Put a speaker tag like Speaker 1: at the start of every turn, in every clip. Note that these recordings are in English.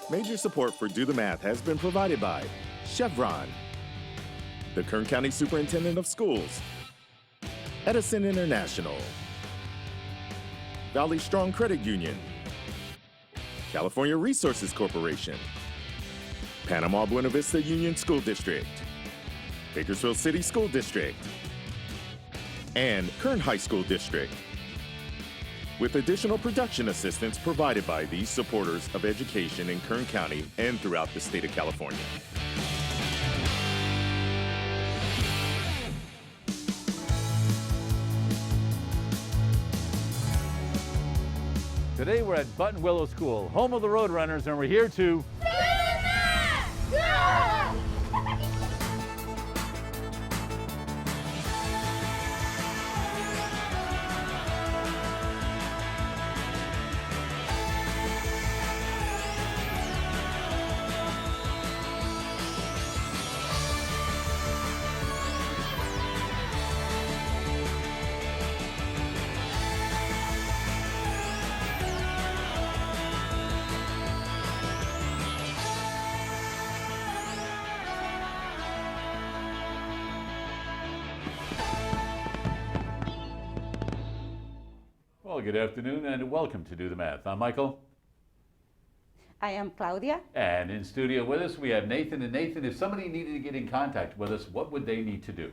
Speaker 1: Major support for Do the Math has been provided by Chevron, the Kern County Superintendent of Schools, Edison International, Valley Strong Credit Union, California Resources Corporation, Panama Buena Vista Union School District, Bakersfield City School District, and Kern High School District, with additional production assistance provided by these supporters of education in Kern County and throughout the state of California.
Speaker 2: Today we're at Buttonwillow School, home of the Roadrunners, and we're here to... Well, good afternoon and welcome to Do the Math. I'm Michael.
Speaker 3: I am Claudia.
Speaker 2: And in studio with us we have Nathan. And Nathan, if somebody needed to get in contact with us, what would they need to do?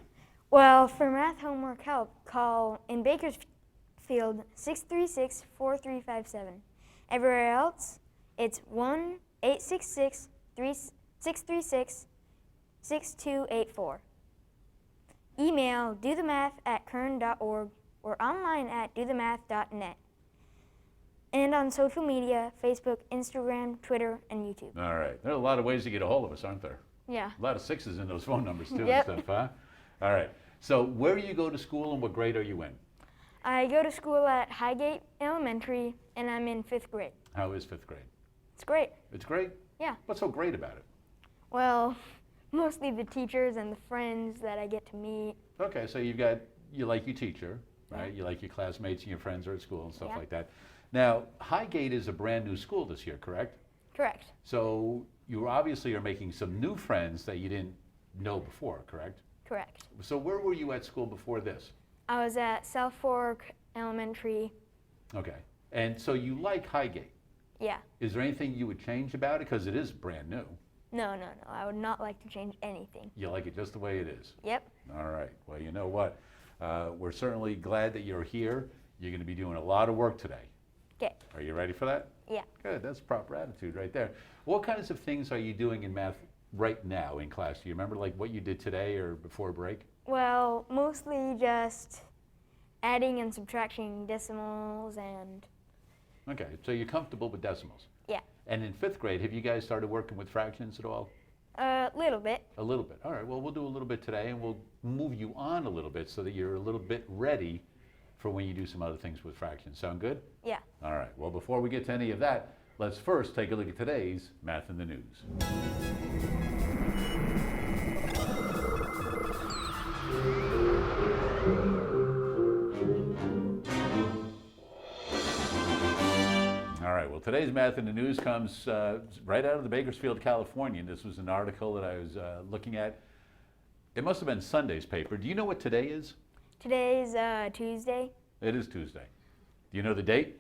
Speaker 4: Well, for math homework help, call in Bakersfield 636-4357. Everywhere else, it's 1-866-636-6284. Email dothemath@kern.org or online at dothemath.net. And on social media, Facebook, Instagram, Twitter, and YouTube.
Speaker 2: All right. There are a lot of ways to get a hold of us, aren't there?
Speaker 4: Yeah.
Speaker 2: A lot of sixes in those phone numbers too.
Speaker 4: Yep.
Speaker 2: And stuff, huh? All right. So where do you go to school and what grade are you in?
Speaker 4: I go to school at Highgate Elementary, and I'm in 5th grade.
Speaker 2: How is 5th grade?
Speaker 4: It's great.
Speaker 2: It's great?
Speaker 4: Yeah.
Speaker 2: What's so great about it?
Speaker 4: Well, mostly the teachers and the friends that I get to meet.
Speaker 2: Okay, so you like your teacher, right?
Speaker 4: Yeah.
Speaker 2: You like your classmates and your friends are at school and stuff
Speaker 4: Yeah.
Speaker 2: like that. Now, Highgate is a brand new school this year, correct?
Speaker 4: Correct.
Speaker 2: So you obviously are making some new friends that you didn't know before, correct?
Speaker 4: Correct.
Speaker 2: So where were you at school before this?
Speaker 4: I was at South Fork Elementary.
Speaker 2: Okay, and so you like Highgate.
Speaker 4: Yeah.
Speaker 2: Is there anything you would change about it? Because it is brand new.
Speaker 4: No. I would not like to change anything.
Speaker 2: You like it just the way it is?
Speaker 4: Yep.
Speaker 2: All right, well, you know what? We're certainly glad that you're here. You're going to be doing a lot of work today.
Speaker 4: Okay.
Speaker 2: Are you ready for that?
Speaker 4: Yeah.
Speaker 2: Good, that's proper attitude right there. What kinds of things are you doing in math right now in class? Do you remember like what you did today or before break?
Speaker 4: Well, mostly just adding and subtracting decimals and...
Speaker 2: Okay, so you're comfortable with decimals.
Speaker 4: Yeah.
Speaker 2: And in 5th grade, have you guys started working with fractions at all?
Speaker 4: A little bit.
Speaker 2: A little bit. All right, well, we'll do a little bit today and we'll move you on a little bit so that you're a little bit ready for when you do some other things with fractions. Sound good?
Speaker 4: Yeah.
Speaker 2: All right, well, before we get to any of that, let's first take a look at today's Math in the News. All right, well, today's Math in the News comes right out of the Bakersfield, California. This was an article that I was looking at. It must have been Sunday's paper. Do you know what today is?
Speaker 4: Today's Tuesday.
Speaker 2: It is Tuesday. Do you know the date?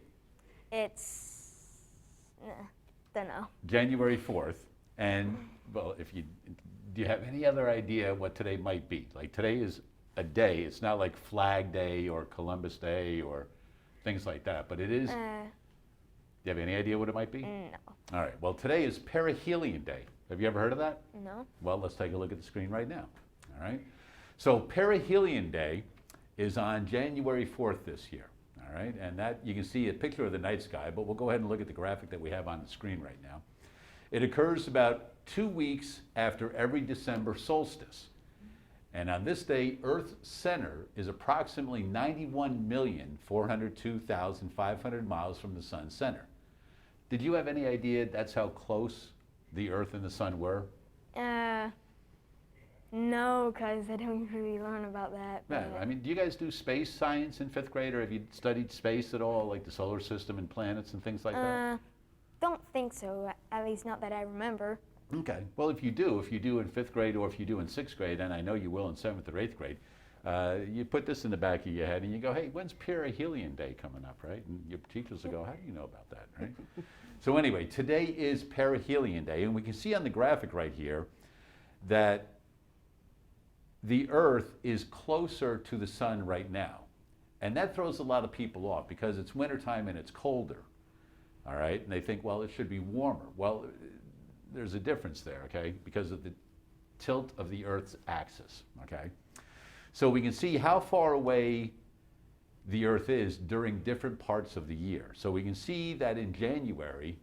Speaker 4: It's... don't know.
Speaker 2: January 4th. And, well, do you have any other idea what today might be? Like, today is a day. It's not like Flag Day or Columbus Day or things like that, but it is... do you have any idea what it might be?
Speaker 4: No.
Speaker 2: All right, well, today is Perihelion Day. Have you ever heard of that?
Speaker 4: No.
Speaker 2: Well, let's take a look at the screen right now. All right. So Perihelion Day is on January 4th this year. All right. And that you can see a picture of the night sky, but we'll go ahead and look at the graphic that we have on the screen right now. It occurs about 2 weeks after every December solstice. And on this day, Earth's center is approximately 91,402,500 miles from the sun's center. Did you have any idea that's how close the Earth and the sun were?
Speaker 4: No, because I don't really learn about that.
Speaker 2: Yeah, I mean, do you guys do space science in 5th grade, or have you studied space at all, like the solar system and planets and things like that?
Speaker 4: don't think so, at least not that I remember.
Speaker 2: Okay. Well, if you do in 5th grade or if you do in 6th grade, and I know you will in 7th or 8th grade, you put this in the back of your head and you go, hey, when's Perihelion Day coming up, right? And your teachers will go, how do you know about that, right? So anyway, today is Perihelion Day, and we can see on the graphic right here that the Earth is closer to the sun right now. And that throws a lot of people off because it's wintertime and it's colder, all right? And they think, well, it should be warmer. Well, there's a difference there, okay, because of the tilt of the Earth's axis, okay? So we can see how far away the Earth is during different parts of the year. So we can see that in January,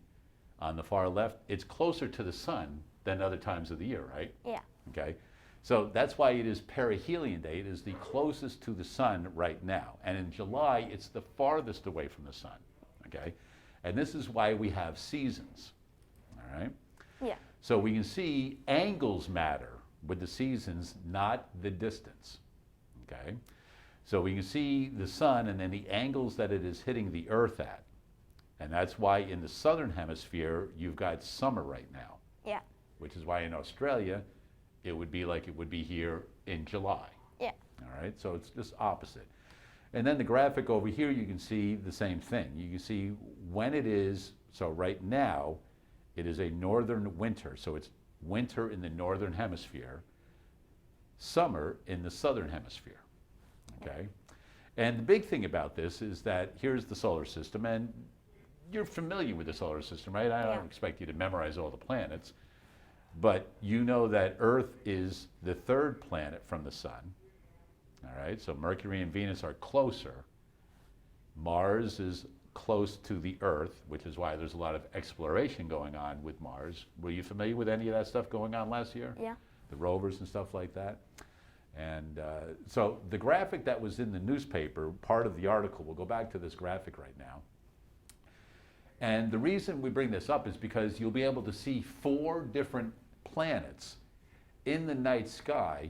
Speaker 2: on the far left, it's closer to the sun than other times of the year, right?
Speaker 4: Yeah.
Speaker 2: Okay, so that's why it is Perihelion Day. It is the closest to the sun right now. And in July, it's the farthest away from the sun, okay? And this is why we have seasons, all right?
Speaker 4: Yeah.
Speaker 2: So we can see angles matter with the seasons, not the distance, okay? So we can see the sun and then the angles that it is hitting the Earth at. And that's why in the southern hemisphere, you've got summer right now.
Speaker 4: Yeah.
Speaker 2: Which is why in Australia, it would be like it would be here in July.
Speaker 4: Yeah.
Speaker 2: All right, so it's just opposite. And then the graphic over here, you can see the same thing. You can see when it is, so right now, it is a northern winter. So it's winter in the northern hemisphere, summer in the southern hemisphere, okay? And the big thing about this is that here's the solar system, and you're familiar with the solar system, right? I don't expect you to memorize all the planets, but you know that Earth is the 3rd planet from the sun, all right? So Mercury and Venus are closer. Mars is close to the Earth, which is why there's a lot of exploration going on with Mars. Were you familiar with any of that stuff going on last year?
Speaker 4: Yeah.
Speaker 2: The rovers and stuff like that? And so the graphic that was in the newspaper, part of the article, we'll go back to this graphic right now. And the reason we bring this up is because you'll be able to see 4 different planets in the night sky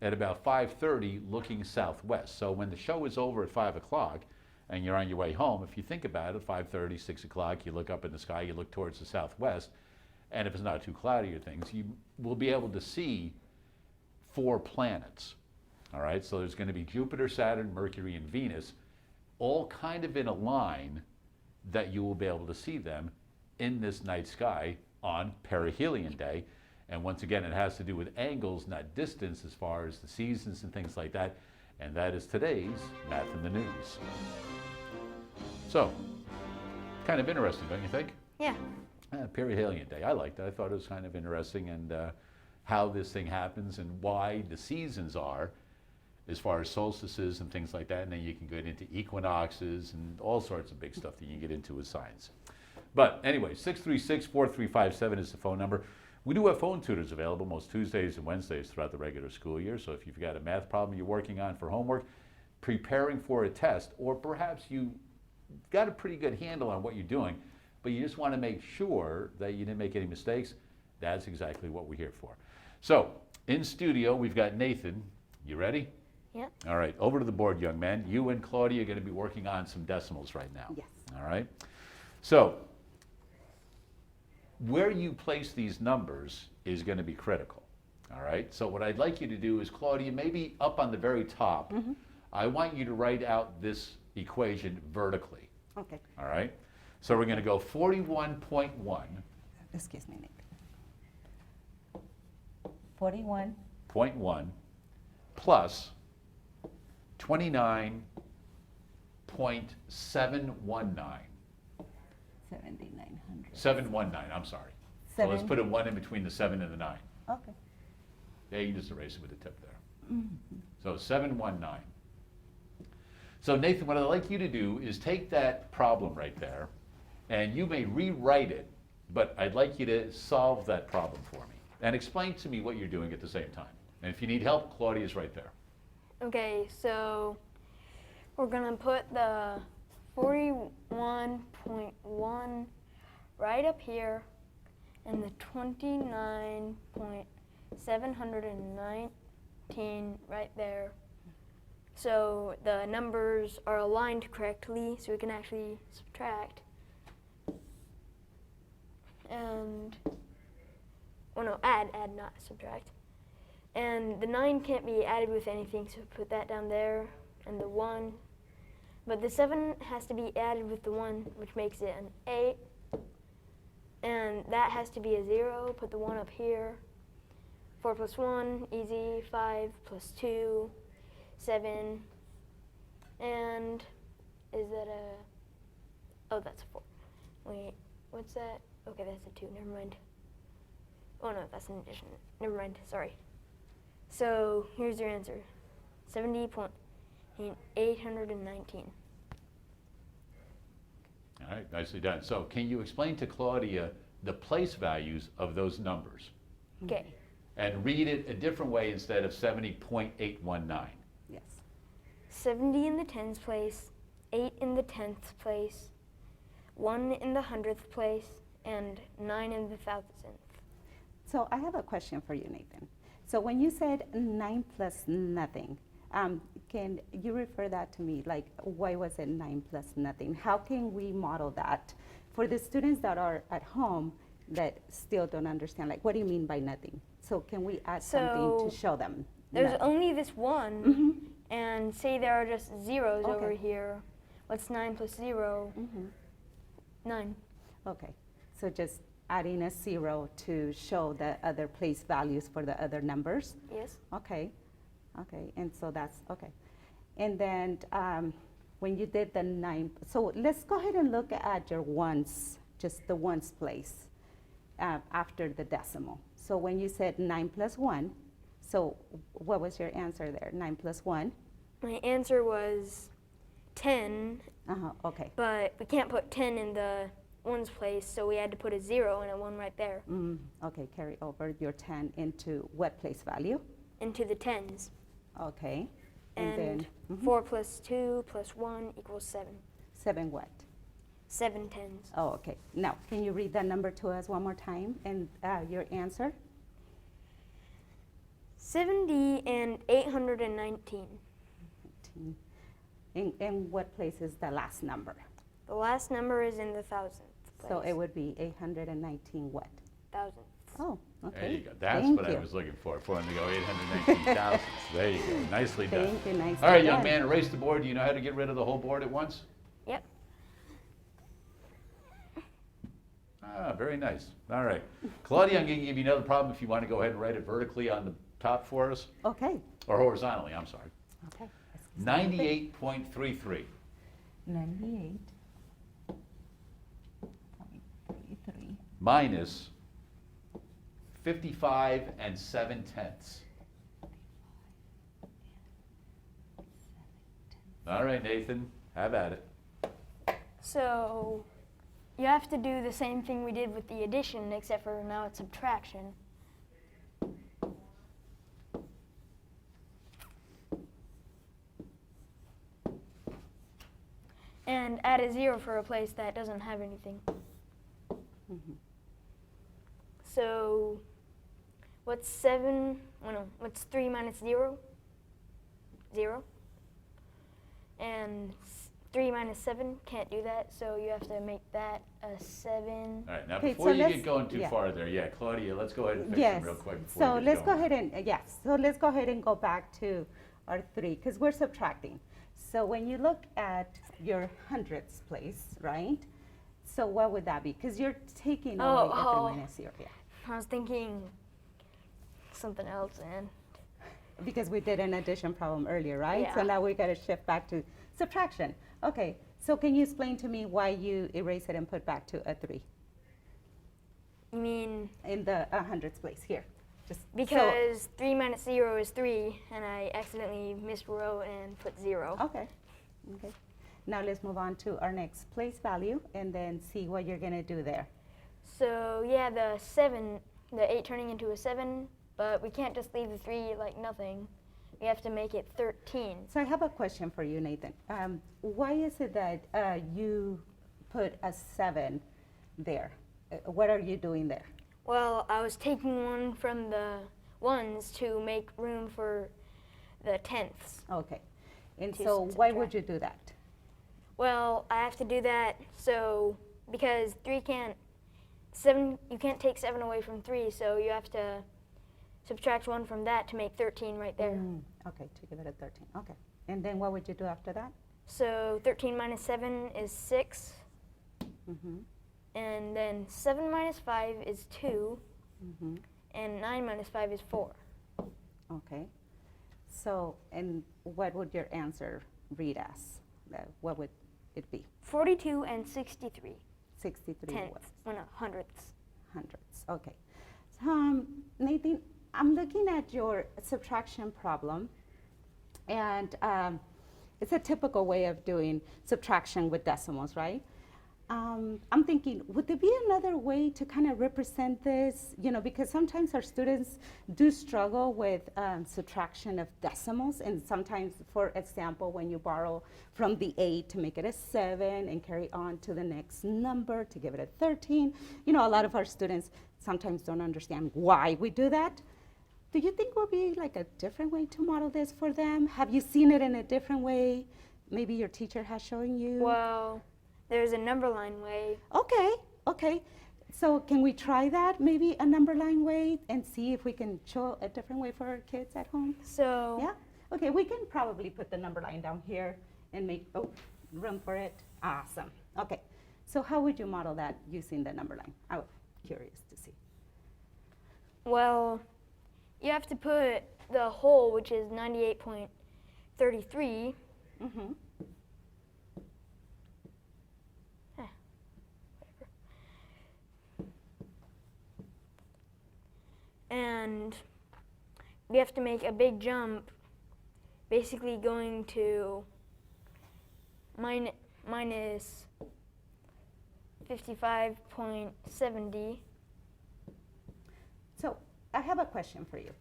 Speaker 2: at about 5:30 looking southwest. So when the show is over at 5 o'clock and you're on your way home, if you think about it, 5:30, 6 o'clock, you look up in the sky, you look towards the southwest, and if it's not too cloudy or things, you will be able to see 4 planets. All right, so there's going to be Jupiter, Saturn, Mercury, and Venus, all kind of in a line that you will be able to see them in this night sky on Perihelion Day. And once again, it has to do with angles, not distance, as far as the seasons and things like that. And that is today's Math in the News. So, kind of interesting, don't you think?
Speaker 4: Yeah.
Speaker 2: Perihelion Day, I liked it. I thought it was kind of interesting, and how this thing happens and why the seasons are, as far as solstices and things like that. And then you can get into equinoxes and all sorts of big stuff that you can get into with science. But anyway, 636-4357 is the phone number. We do have phone tutors available most Tuesdays and Wednesdays throughout the regular school year. So if you've got a math problem you're working on for homework, preparing for a test, or perhaps you got a pretty good handle on what you're doing, but you just want to make sure that you didn't make any mistakes, that's exactly what we're here for. So in studio, we've got Nathan. You ready?
Speaker 4: Yeah.
Speaker 2: All right, over to the board, young man. You and Claudia are going to be working on some decimals right now.
Speaker 3: Yes.
Speaker 2: All right. So where you place these numbers is going to be critical. All right. So what I'd like you to do is, Claudia, maybe up on the very top, I want you to write out this equation vertically.
Speaker 3: Okay.
Speaker 2: All right. So we're going to go 41.1.
Speaker 3: Excuse me, Nick. 41.
Speaker 2: 0.1 plus 29.719.
Speaker 3: 7,900.
Speaker 2: 719, I'm sorry. So let's put a 1 in between the 7 and the 9.
Speaker 3: Okay.
Speaker 2: Yeah, you can just erase it with a tip there. So 719. So Nathan, what I'd like you to do is take that problem right there, and you may rewrite it, but I'd like you to solve that problem for me and explain to me what you're doing at the same time. And if you need help, Claudia's right there.
Speaker 4: Okay, so we're gonna put the 41.1 right up here and the 29.719 right there. So the numbers are aligned correctly, so we can actually subtract. and, well no, add, not subtract. And the 9 can't be added with anything, so put that down there, and the 1. But the 7 has to be added with the 1, which makes it an 8. And that has to be a 0, put the 1 up here. 4 plus 1, easy, 5 plus 2, 7. And is that a, oh, that's a 4. Wait, what's that? Okay, that's a 2, never mind. Oh no, that's an addition, never mind, sorry. So here's your answer, 70.819.
Speaker 2: All right, nicely done. So can you explain to Claudia the place values of those numbers?
Speaker 4: Okay,
Speaker 2: And read it a different way instead of 70.819.
Speaker 3: Yes.
Speaker 4: 70 in the tens place, 8 in the 10th place, 1 in the 100th place, and 9 in the 1000th.
Speaker 3: So I have a question for you, Nathan. So when you said 9 plus nothing, can you refer that to me? Like, why was it 9 plus nothing? How can we model that for the students that are at home that still don't understand? Like, what do you mean by nothing? So can we add something to show them?
Speaker 4: There's
Speaker 3: nothing?
Speaker 4: only this 1,
Speaker 3: Mhm.
Speaker 4: and say there are just zeros
Speaker 3: Okay.
Speaker 4: over here. What's 9 plus 0? 9.
Speaker 3: Okay, so just adding a 0 to show the other place values for the other numbers?
Speaker 4: Yes.
Speaker 3: Okay, okay, and so that's, okay. And then when you did the 9, so let's go ahead and look at your ones, just the ones place after the decimal. So when you said 9 plus 1, so what was your answer there? 9 plus 1?
Speaker 4: My answer was 10,
Speaker 3: Okay.
Speaker 4: but we can't put 10 in the ones place, so we had to put a 0 and a 1 right there
Speaker 3: Okay, carry over your 10 into what place value?
Speaker 4: into the tens.
Speaker 3: Okay.
Speaker 4: And
Speaker 3: then
Speaker 4: 4 plus 2 plus 1 equals 7.
Speaker 3: 7 what?
Speaker 4: 7 tens.
Speaker 3: Oh, okay. Now, can you read that number to us one more time and your answer?
Speaker 4: 70 and 819.
Speaker 3: 19. In what place is the last number?
Speaker 4: The last number is in the 1000th place.
Speaker 3: So it would be 819 what?
Speaker 4: 1000th.
Speaker 3: Oh, okay.
Speaker 2: There you go. That's
Speaker 3: Thank
Speaker 2: what I
Speaker 3: you.
Speaker 2: was looking for them to go 819,000. There you go. Nicely done.
Speaker 3: Thank you, nicely
Speaker 2: All right, young
Speaker 3: done.
Speaker 2: man, erase the board. Do you know how to get rid of the whole board at once?
Speaker 4: Yep.
Speaker 2: Ah, very nice. All right. Claudia, I'm going to give you another problem if you want to go ahead and write it vertically on the top for us,
Speaker 3: Okay.
Speaker 2: or horizontally, I'm sorry.
Speaker 3: Okay.
Speaker 2: 98.33.
Speaker 3: 98.33.
Speaker 2: Minus 55 and 7/10. All right, Nathan, have at it.
Speaker 4: So you have to do the same thing we did with the addition, except for now it's subtraction. And add a 0 for a place that doesn't have anything. So what's 7? Oh no, what's 3 minus 0? 0. And 3 minus 7, can't do that, so you have to make that a 7.
Speaker 2: All right, now
Speaker 3: Okay,
Speaker 2: before
Speaker 3: so
Speaker 2: you
Speaker 3: let's-
Speaker 2: get going too
Speaker 3: yeah.
Speaker 2: far there, yeah, Claudia, let's go ahead and fix
Speaker 3: Yes.
Speaker 2: them real quick before
Speaker 3: So
Speaker 2: we get
Speaker 3: let's go
Speaker 2: going.
Speaker 3: ahead and, yes. So let's go ahead and go back to our 3, because we're subtracting. So when you look at your hundredths place, right? So what would that be? Because you're taking away the 3 minus 0, yeah.
Speaker 4: I was thinking something else, and
Speaker 3: Because we did an addition problem earlier, right? So
Speaker 4: Yeah.
Speaker 3: now we got to shift back to subtraction. Okay, so can you explain to me why you erase it and put back to a 3
Speaker 4: you mean
Speaker 3: in the hundredths place here? Just
Speaker 4: because 3 minus 0 is 3, and I accidentally miswrote and put 0.
Speaker 3: Okay. Okay. Now let's move on to our next place value and then see what you're going to do there.
Speaker 4: So yeah, the 7, the 8 turning into a 7, but we can't just leave the 3 like nothing. We have to make it 13.
Speaker 3: So I have a question for you, Nathan. Why is it that you put a 7 there? What are you doing there?
Speaker 4: Well, I was taking one from the ones to make room for the tenths.
Speaker 3: Okay. And
Speaker 4: To
Speaker 3: so why
Speaker 4: subtract.
Speaker 3: would you do that?
Speaker 4: Well, I have to do that so because 3 can't you can't take 7 away from 3, so you have to subtract 1 from that to make 13 right there.
Speaker 3: Okay, to give it a 13. Okay. And then what would you do after that?
Speaker 4: So 13 minus 7 is 6. And then 7 minus 5 is 2. And 9 minus 5 is 4.
Speaker 3: Okay. So, and what would your answer read as? What would it be?
Speaker 4: 42 and 63.
Speaker 3: 63
Speaker 4: Tenths.
Speaker 3: what?
Speaker 4: Well, no, hundredths.
Speaker 3: Hundreds. Okay. So, Nathan, I'm looking at your subtraction problem, and it's a typical way of doing subtraction with decimals, right? I'm thinking, would there be another way to kind of represent this? You know, because sometimes our students do struggle with subtraction of decimals, and sometimes, for example, when you borrow from the 8 to make it a 7 and carry on to the next number to give it a 13, you know, a lot of our students sometimes don't understand why we do that. Do you think would be like a different way to model this for them? Have you seen it in a different way? Maybe your teacher has shown you?
Speaker 4: Well, there's a number line way.
Speaker 3: Okay, okay. So can we try that, maybe a number line way, and see if we can show a different way for our kids at home?
Speaker 4: So
Speaker 3: Yeah? Okay, we can probably put the number line down here and make room for it. Awesome. Okay, so how would you model that using the number line? I'm curious to see.
Speaker 4: well, you have to put the whole, which is 98.33.
Speaker 3: Mm-hmm.
Speaker 4: And we have to make a big jump, basically going to minus 55.70.
Speaker 3: So I have a question for you.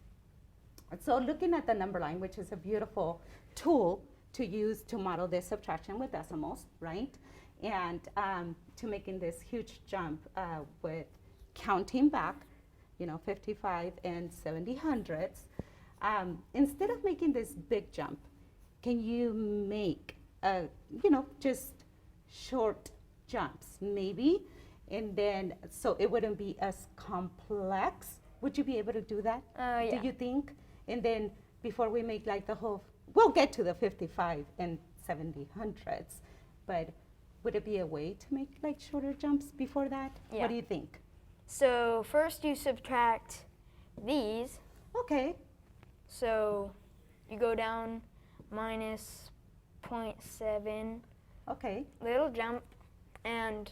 Speaker 3: So looking at the number line, which is a beautiful tool to use to model this subtraction with decimals, right? And to making this huge jump with counting back, you know, 55 and 70 hundredths. Instead of making this big jump, can you make, you know, just short jumps, maybe? And then, so it wouldn't be as complex. Would you be able to do that?
Speaker 4: Yeah.
Speaker 3: Do you think? And then before we make like the whole, we'll get to the 55 and 70 hundredths, but would it be a way to make like shorter jumps before that?
Speaker 4: Yeah.
Speaker 3: What do you think?
Speaker 4: So first you subtract these.
Speaker 3: Okay.
Speaker 4: So you go down minus 0.7,
Speaker 3: Okay.
Speaker 4: little jump, and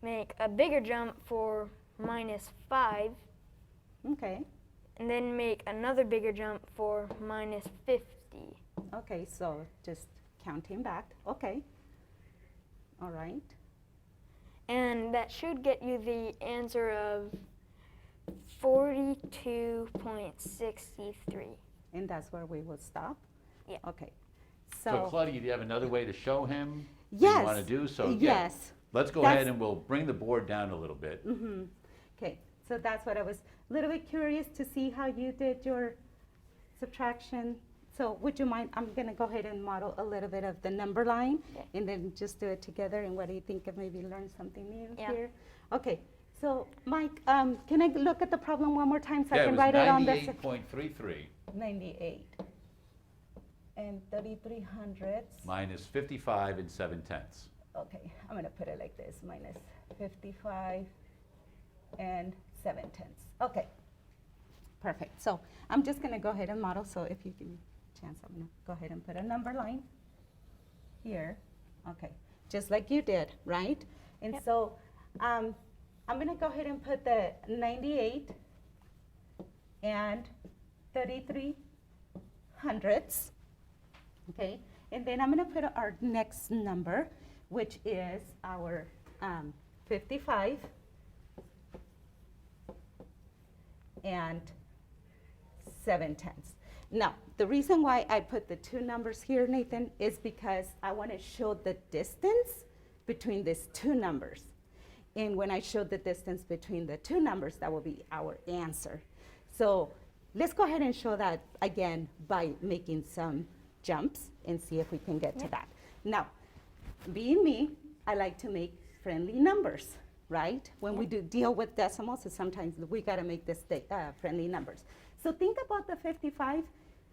Speaker 4: make a bigger jump for minus 5,
Speaker 3: Okay.
Speaker 4: and then make another bigger jump for minus 50.
Speaker 3: Okay, so just counting back. Okay. All right.
Speaker 4: And that should get you the answer of 42.63.
Speaker 3: And that's where we will stop?
Speaker 4: Yeah.
Speaker 3: Okay.
Speaker 2: So Claudia, do you have another way to show him what
Speaker 3: Yes.
Speaker 2: you want to do? So yeah,
Speaker 3: Yes.
Speaker 2: let's go
Speaker 3: That's-
Speaker 2: ahead and we'll bring the board down a little bit.
Speaker 3: Mm-hmm. Okay, so that's what I was a little bit curious to see how you did your subtraction. So would you mind, I'm gonna go ahead and model a little bit of the number line,
Speaker 4: Okay.
Speaker 3: and then just do it together, and what do you think of maybe learn something new
Speaker 4: Yeah.
Speaker 3: here? Okay, so Mike, can I look at the problem one more time so I
Speaker 2: Yeah, it
Speaker 3: can
Speaker 2: was
Speaker 3: write it on the
Speaker 2: 98.33
Speaker 3: 98 and 33 hundredths.
Speaker 2: minus 55 and 7/10.
Speaker 3: Okay, I'm gonna put it like this, minus 55 and 7/10. Okay, perfect. So I'm just gonna go ahead and model, so if you give me a chance, I'm gonna go ahead and put a number line here. Okay, just like you did, right? And
Speaker 4: Yep.
Speaker 3: so I'm gonna go ahead and put the 98 and 33 hundredths. Okay, and then I'm gonna put our next number, which is our 55 and 7/10. Now, the reason why I put the two numbers here, Nathan, is because I want to show the distance between these two numbers. And when I show the distance between the two numbers, that will be our answer. So let's go ahead and show that again by making some jumps and see if we can get to that. Now, being me, I like to make friendly numbers. right? When we do deal with decimals, sometimes we gotta make this friendly numbers. So think about the 55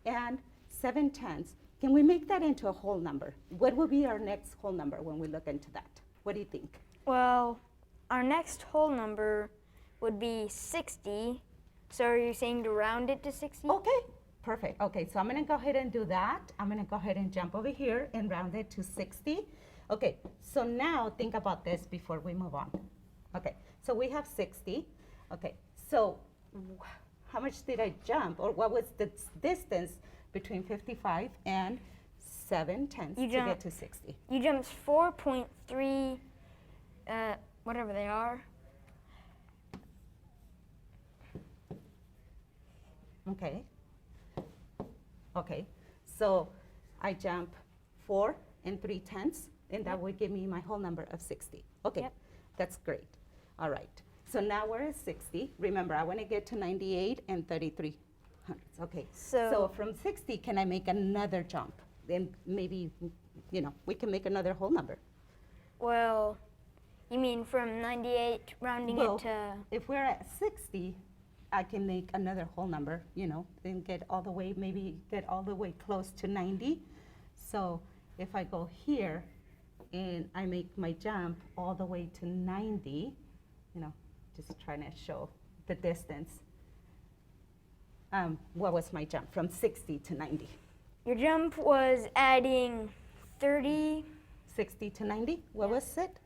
Speaker 3: and 7/10. Can we make that into a whole number? What will be our next whole number when we look into that? What do you think?
Speaker 4: Well, our next whole number would be 60. So are you saying to round it to 60?
Speaker 3: Okay, perfect. Okay, so I'm gonna go ahead and do that. I'm gonna go ahead and jump over here and round it to 60. Okay, so now think about this before we move on. Okay, so we have 60. Okay, so how much did I jump, or what was the distance between 55 and 7/10 to get to 60?
Speaker 4: You jumped 4.3, whatever they are.
Speaker 3: Okay. Okay, so I jump 4 3/10, and that would give me my whole number of 60. Okay,
Speaker 4: Yep.
Speaker 3: that's great. All right, so now we're at 60. Remember, I want to get to 98 and 33/100. Okay, so from 60, can I make another jump? Then maybe, we can make another whole number.
Speaker 4: Well, you mean from 98 rounding
Speaker 3: Well,
Speaker 4: it to...
Speaker 3: if we're at 60, I can make another whole number, and get all the way close to 90. So if I go here and I make my jump all the way to 90, just trying to show the distance. What was my jump from 60 to 90?
Speaker 4: Your jump was adding 30.
Speaker 3: 60 to 90, what was it?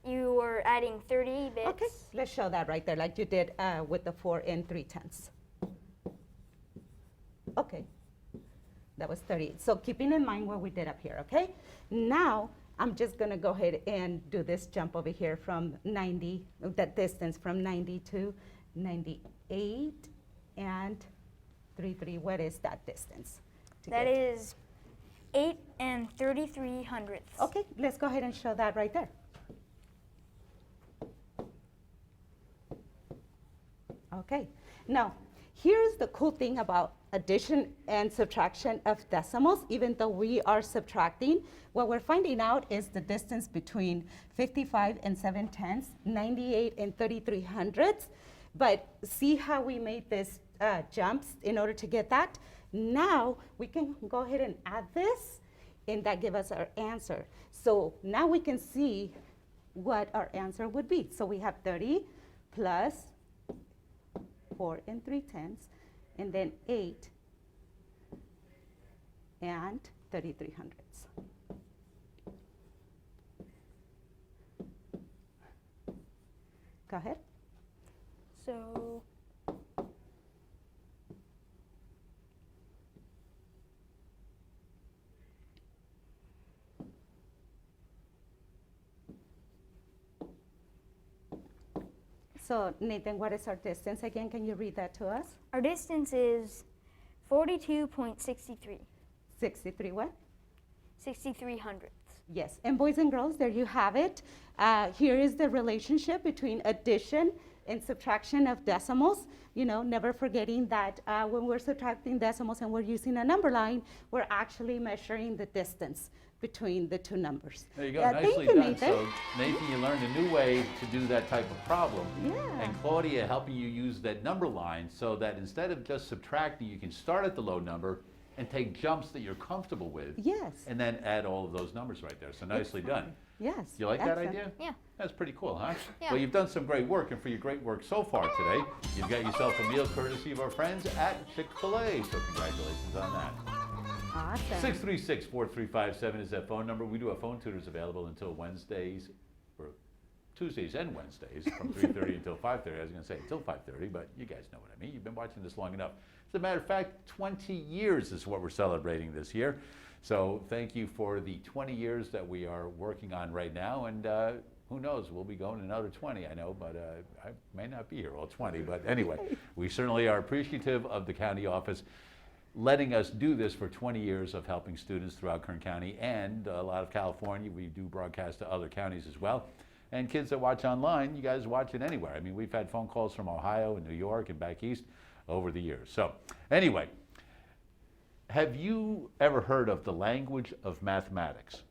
Speaker 4: You were adding 30 bits.
Speaker 3: Okay, let's show that right there, like you did with the 4 3/10. Okay, that was 30. So keeping in mind what we did up here, okay? Now, I'm just gonna go ahead and do this jump over here from 90, that distance from 90 to 98 and 3. What is that distance?
Speaker 4: That is 8 3/33.
Speaker 3: Okay, let's go ahead and show that right there. Okay, now here's the cool thing about addition and subtraction of decimals. Even though we are subtracting, what we're finding out is the distance between 55 and 7/10, 98 and 33/100. But see how we made this jumps in order to get that? Now we can go ahead and add this, and that gives us our answer. So now we can see what our answer would be. So we have 30 plus 4 3/10, and then 8 and 33/100. Go ahead.
Speaker 4: So
Speaker 3: So Nathan, what is our distance again? Can you read that to us?
Speaker 4: our distance is 42.63.
Speaker 3: 63 what?
Speaker 4: 63/100.
Speaker 3: Yes, and boys and girls, there you have it. Here is the relationship between addition and subtraction of decimals. Never forgetting that when we're subtracting decimals and we're using a number line, we're actually measuring the distance between the two numbers.
Speaker 2: There you go,
Speaker 3: Thank
Speaker 2: nicely
Speaker 3: you,
Speaker 2: done.
Speaker 3: Nathan.
Speaker 2: So Nathan, you learned a new way to do that type of problem.
Speaker 3: Yeah.
Speaker 2: And Claudia helping you use that number line so that instead of just subtracting, you can start at the low number and take jumps that you're comfortable with.
Speaker 3: Yes.
Speaker 2: And then add all of those numbers right there. So nicely done.
Speaker 3: Yes.
Speaker 2: You like that
Speaker 3: excellent.
Speaker 2: idea?
Speaker 4: Yeah.
Speaker 2: That's pretty cool, huh?
Speaker 4: Yeah.
Speaker 2: Well, you've done some great work, and for your great work so far today, you've got yourself a meal courtesy of our friends at Chick-fil-A. So congratulations on that.
Speaker 3: Awesome.
Speaker 2: 636-4357 is that phone number. We do have phone tutors available until Wednesdays, or Tuesdays and Wednesdays from 3:30 until 5:30. I was going to say until 5:30, but you guys know what I mean. You've been watching this long enough. As a matter of fact, 20 years is what we're celebrating this year. So thank you for the 20 years that we are working on right now. And who knows, we'll be going another 20, I know, but I may not be here all 20. But anyway, we certainly are appreciative of the county office letting us do this for 20 years of helping students throughout Kern County and a lot of California. We do broadcast to other counties as well. And kids that watch online, you guys watch it anywhere. I mean, we've had phone calls from Ohio and New York and back east over the years. So anyway, have you ever heard of the language of mathematics?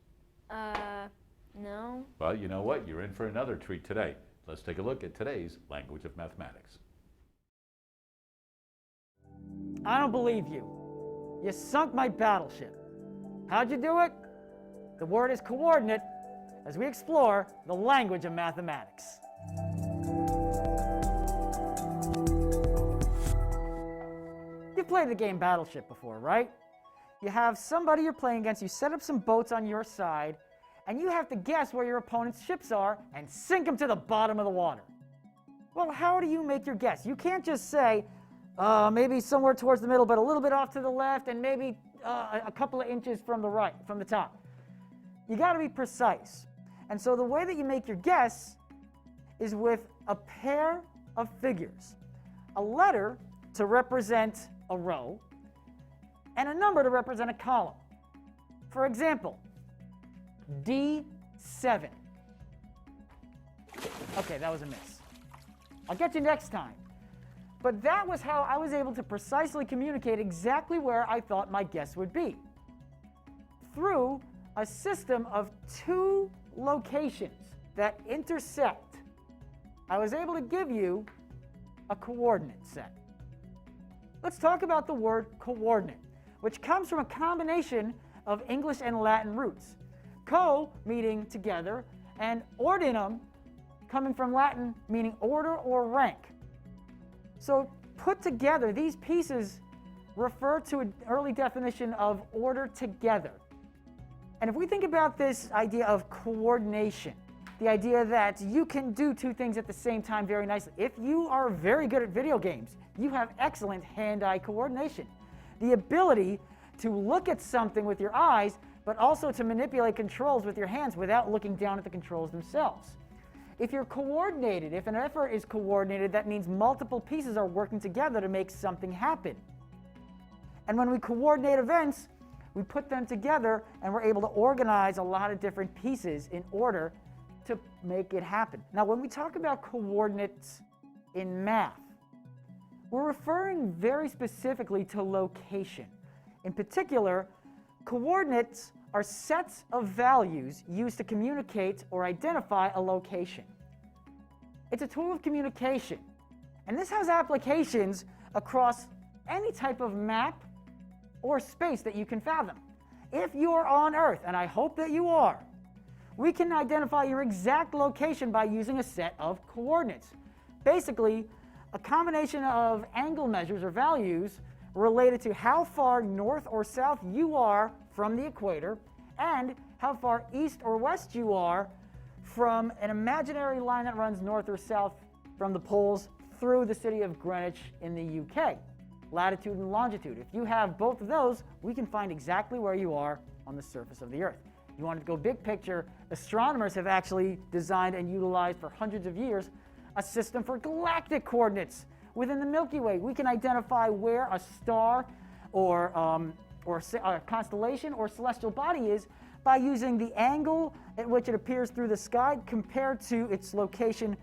Speaker 4: No.
Speaker 2: Well, you know what? You're in for another treat today. Let's take a look at today's language of mathematics.
Speaker 5: I don't believe you. You sunk my battleship. How'd you do it? The word is coordinate as we explore the language of mathematics. You've played the game Battleship before, right? You have somebody you're playing against, you set up some boats on your side, and you have to guess where your opponent's ships are and sink them to the bottom of the water. Well, how do you make your guess? You can't just say, maybe somewhere towards the middle, but a little bit off to the left, and maybe a couple of inches from the right, from the top. You got to be precise. And so the way that you make your guess is with a pair of figures. A letter to represent a row, and a number to represent a column. For example, D7. Okay, that was a miss. I'll get you next time. But that was how I was able to precisely communicate exactly where I thought my guess would be. Through a system of two locations that intersect, I was able to give you a coordinate set. Let's talk about the word coordinate, which comes from a combination of English and Latin roots. Co meaning together, and ordinum coming from Latin meaning order or rank. So put together, these pieces refer to an early definition of order together. And if we think about this idea of coordination, the idea that you can do two things at the same time very nicely. If you are very good at video games, you have excellent hand-eye coordination. The ability to look at something with your eyes, but also to manipulate controls with your hands without looking down at the controls themselves. If you're coordinated, if an effort is coordinated, that means multiple pieces are working together to make something happen. And when we coordinate events, we put them together and we're able to organize a lot of different pieces in order to make it happen. Now, when we talk about coordinates in math, we're referring very specifically to location. In particular, coordinates are sets of values used to communicate or identify a location. It's a tool of communication, and this has applications across any type of map or space that you can fathom. If you're on Earth, and I hope that you are, we can identify your exact location by using a set of coordinates. Basically, a combination of angle measures or values related to how far north or south you are from the equator and how far east or west you are from an imaginary line that runs north or south from the poles through the city of Greenwich in the UK, latitude and longitude. If you have both of those, we can find exactly where you are on the surface of the Earth. You want to go big picture, astronomers have actually designed and utilized for hundreds of years a system for galactic coordinates within the Milky Way. We can identify where a star or a constellation or celestial body is by using the angle at which it appears through the sky compared to its location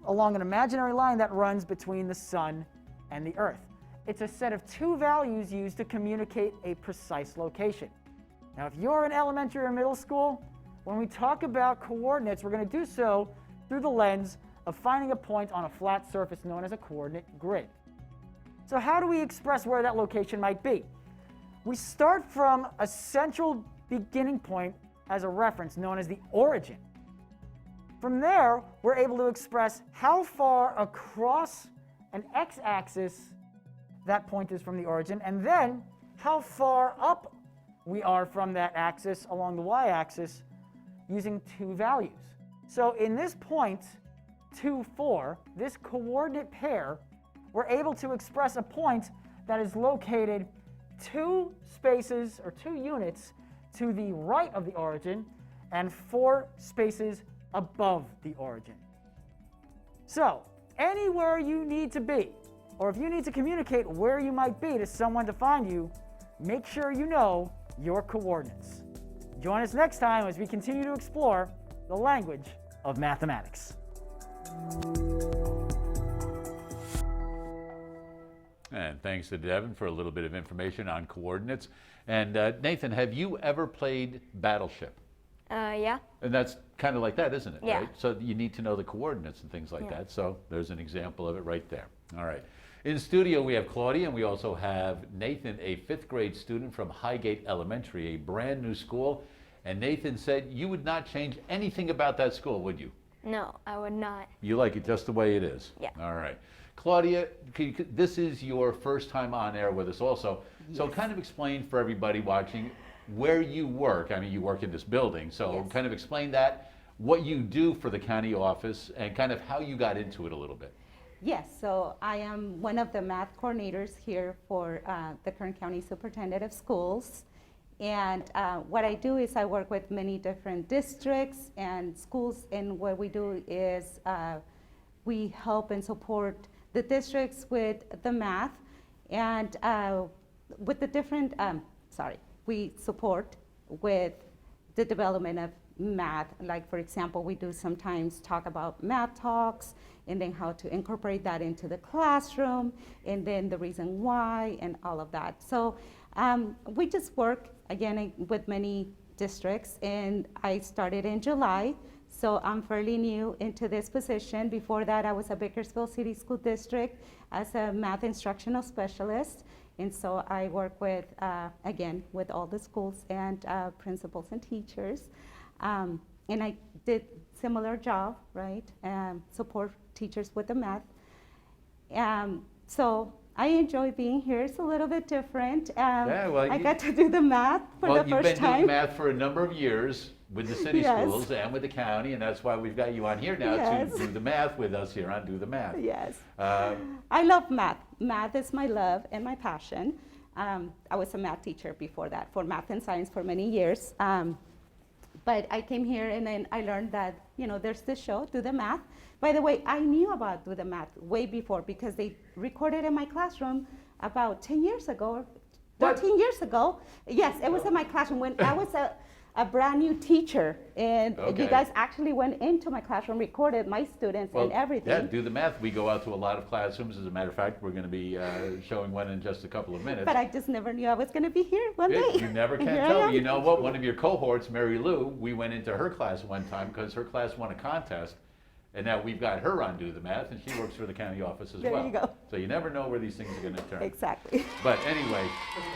Speaker 5: along an imaginary line that runs between the sun and the Earth. It's a set of two values used to communicate a precise location. Now, if you're in elementary or middle school, when we talk about coordinates, we're going to do so through the lens of finding a point on a flat surface known as a coordinate grid. So how do we express where that location might be? We start from a central beginning point as a reference known as the origin. From there, we're able to express how far across an x-axis that point is from the origin, and then how far up we are from that axis along the y-axis using two values. So in this point, 2, 4, this coordinate pair, we're able to express a point that is located 2 spaces or 2 units to the right of the origin and 4 spaces above the origin. So anywhere you need to be, or if you need to communicate where you might be to someone to find you, make sure you know your coordinates. Join us next time as we continue to explore the language of mathematics.
Speaker 2: And thanks to Devin for a little bit of information on coordinates. And Nathan, have you ever played Battleship?
Speaker 4: Yeah.
Speaker 2: And that's kind of like that, isn't it?
Speaker 4: Yeah.
Speaker 2: Right? So you need to know the coordinates and things like
Speaker 4: Yeah.
Speaker 2: that. So there's an example of it right there. All right. In the studio, we have Claudia, and we also have Nathan, a 5th grade student from Highgate Elementary, a brand new school. And Nathan said you would not change anything about that school, would you?
Speaker 4: No, I would not.
Speaker 2: You like it just the way it is?
Speaker 4: Yeah.
Speaker 2: All right. Claudia, this is your first time on air with us also. So kind of explain for everybody watching where you work. I mean, you work in this building, so
Speaker 3: Yes.
Speaker 2: kind of explain that, what you do for the county office, and kind of how you got into it a little bit.
Speaker 3: Yes, so I am one of the math coordinators here for the Kern County Superintendent of Schools. And what I do is I work with many different districts and schools, and what we do is we help and support the districts with the math, and with the different, we support with the development of math. Like, for example, we do sometimes talk about math talks, and then how to incorporate that into the classroom, and then the reason why, and all of that. So we just work, again, with many districts, and I started in July, so I'm fairly new into this position. Before that, I was at Bakersfield City School District as a math instructional specialist, and so I work with, again, with all the schools and principals and teachers. And I did similar job, right? Support teachers with the math. So I enjoy being here. It's a little bit different.
Speaker 2: Yeah, well,
Speaker 3: I got to do the math for the
Speaker 2: Well, you've
Speaker 3: first
Speaker 2: been doing
Speaker 3: time.
Speaker 2: math for a number of years with the city
Speaker 3: Yes.
Speaker 2: schools and with the county, and that's why we've got you on here now
Speaker 3: Yes.
Speaker 2: to do the math with us here on Do the Math.
Speaker 3: Yes.
Speaker 2: Um,
Speaker 3: I love math. Math is my love and my passion. I was a math teacher before that for math and science for many years. But I came here and then I learned that, there's this show, Do the Math. By the way, I knew about Do the Math way before because they recorded in my classroom about 10 years ago, 13 years ago. Yes, it was in my classroom when I was a brand new teacher. And
Speaker 2: Okay.
Speaker 3: you guys actually went into my classroom, recorded my students and everything.
Speaker 2: Yeah, Do the Math. We go out to a lot of classrooms. As a matter of fact, we're going to be showing one in just a couple of minutes.
Speaker 3: But I just never knew I was going to be here one day.
Speaker 2: You never can
Speaker 3: Here I
Speaker 2: tell.
Speaker 3: am.
Speaker 2: You know what? One of your cohorts, Mary Lou, we went into her class one time because her class won a contest. And now we've got her on Do the Math, and she works for the county office as
Speaker 3: There
Speaker 2: well.
Speaker 3: you go.
Speaker 2: So you never know where these things are going to turn.
Speaker 3: Exactly.
Speaker 2: But anyway,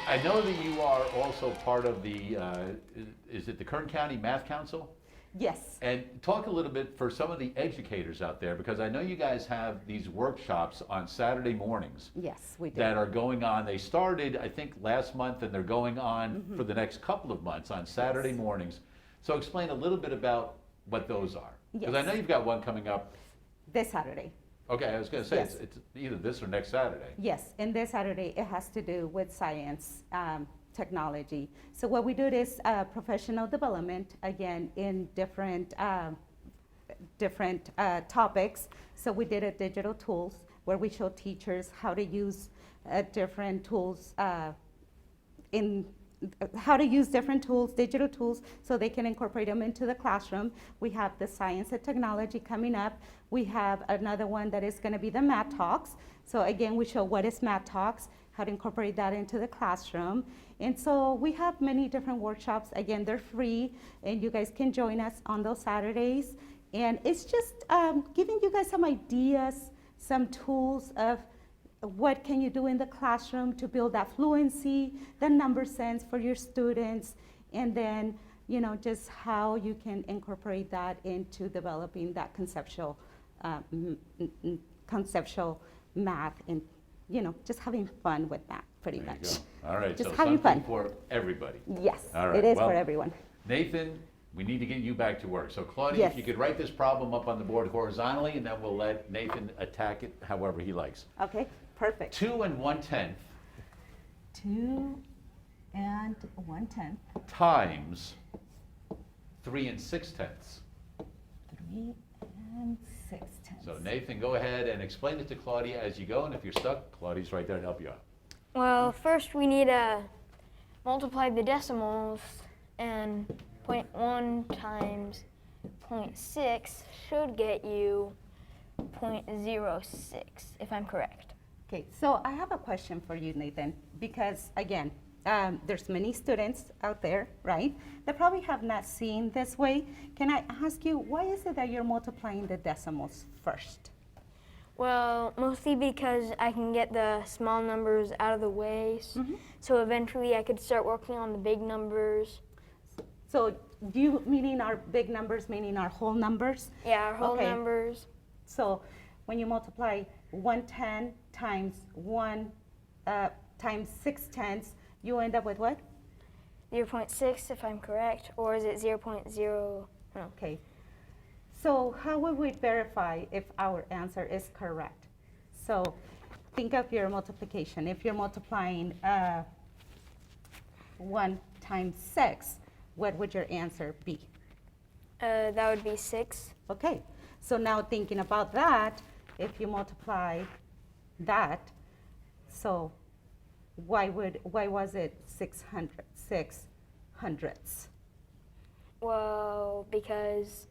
Speaker 2: I know that you are also part of the, is it the Kern County Math Council?
Speaker 3: Yes.
Speaker 2: And talk a little bit for some of the educators out there, because I know you guys have these workshops on Saturday mornings
Speaker 3: Yes, we do.
Speaker 2: that are going on. They started, I think, last month, and they're going on for the next couple of months on Saturday mornings. So explain a little bit about what those are. Because I
Speaker 3: Yes.
Speaker 2: know you've got one coming up.
Speaker 3: This Saturday.
Speaker 2: Okay, I was going to say,
Speaker 3: Yes.
Speaker 2: it's either this or next Saturday.
Speaker 3: Yes, and this Saturday it has to do with science, technology. So what we do is professional development, again, in different topics. So we did a digital tools where we show teachers how to use different tools digital tools, so they can incorporate them into the classroom. We have the science and technology coming up. We have another one that is going to be the math talks. So again, we show what is math talks, how to incorporate that into the classroom. And so we have many different workshops. Again, they're free, and you guys can join us on those Saturdays. And it's just giving you guys some ideas, some tools of what can you do in the classroom to build that fluency, the number sense for your students, and then, just how you can incorporate that into developing that conceptual math and, just having fun with math, pretty
Speaker 2: There you
Speaker 3: much.
Speaker 2: go. All right,
Speaker 3: Just
Speaker 2: so
Speaker 3: having
Speaker 2: something
Speaker 3: fun.
Speaker 2: for everybody.
Speaker 3: Yes,
Speaker 2: All right,
Speaker 3: it is
Speaker 2: well,
Speaker 3: for everyone.
Speaker 2: Nathan, we need to get you back to work. So Claudia,
Speaker 3: Yes.
Speaker 2: if you could write this problem up on the board horizontally, and then we'll let Nathan attack it however he likes.
Speaker 3: Okay, perfect.
Speaker 2: 2 1/10
Speaker 3: 2 1/10,
Speaker 2: times 3 6/10.
Speaker 3: 3 6/10.
Speaker 2: So Nathan, go ahead and explain it to Claudia as you go, and if you're stuck, Claudia's right there to help you out.
Speaker 4: Well, first we need to multiply the decimals, and 0.1 times 0.6 should get you 0.06, if I'm correct.
Speaker 3: Okay, so I have a question for you, Nathan, because again, there's many students out there, right, that probably have not seen this way. Can I ask you, why is it that you're multiplying the decimals first?
Speaker 4: Well, mostly because I can get the small numbers out of the way, so eventually I could start working on the big numbers.
Speaker 3: So you meaning our big numbers, meaning our whole numbers?
Speaker 4: Yeah, our whole
Speaker 3: Okay.
Speaker 4: numbers.
Speaker 3: So when you multiply 110 times 1 times 6 tenths, you end up with what?
Speaker 4: 0.6 if I'm correct, or is it 0.0? No.
Speaker 3: Okay. So how would we verify if our answer is correct? So think of your multiplication. If you're multiplying 1 times 6, what would your answer be?
Speaker 4: That would be 6.
Speaker 3: Okay. So now thinking about that, if you multiply that, so why was it 6 hundredths?
Speaker 4: Well, because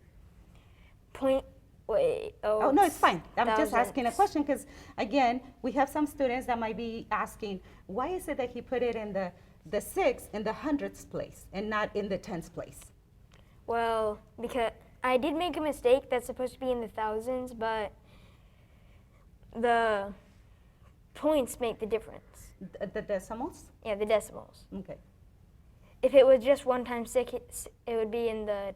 Speaker 3: Oh, no, it's fine. I'm just asking a
Speaker 4: thousandths.
Speaker 3: question because, again, we have some students that might be asking, why is it that he put it in the 6 in the hundredths place and not in the tenths place?
Speaker 4: Well, because I did make a mistake. That's supposed to be in the thousands, but the points make the difference.
Speaker 3: The decimals?
Speaker 4: Yeah, the decimals.
Speaker 3: Okay.
Speaker 4: If it was just 1 times 6, it would be in the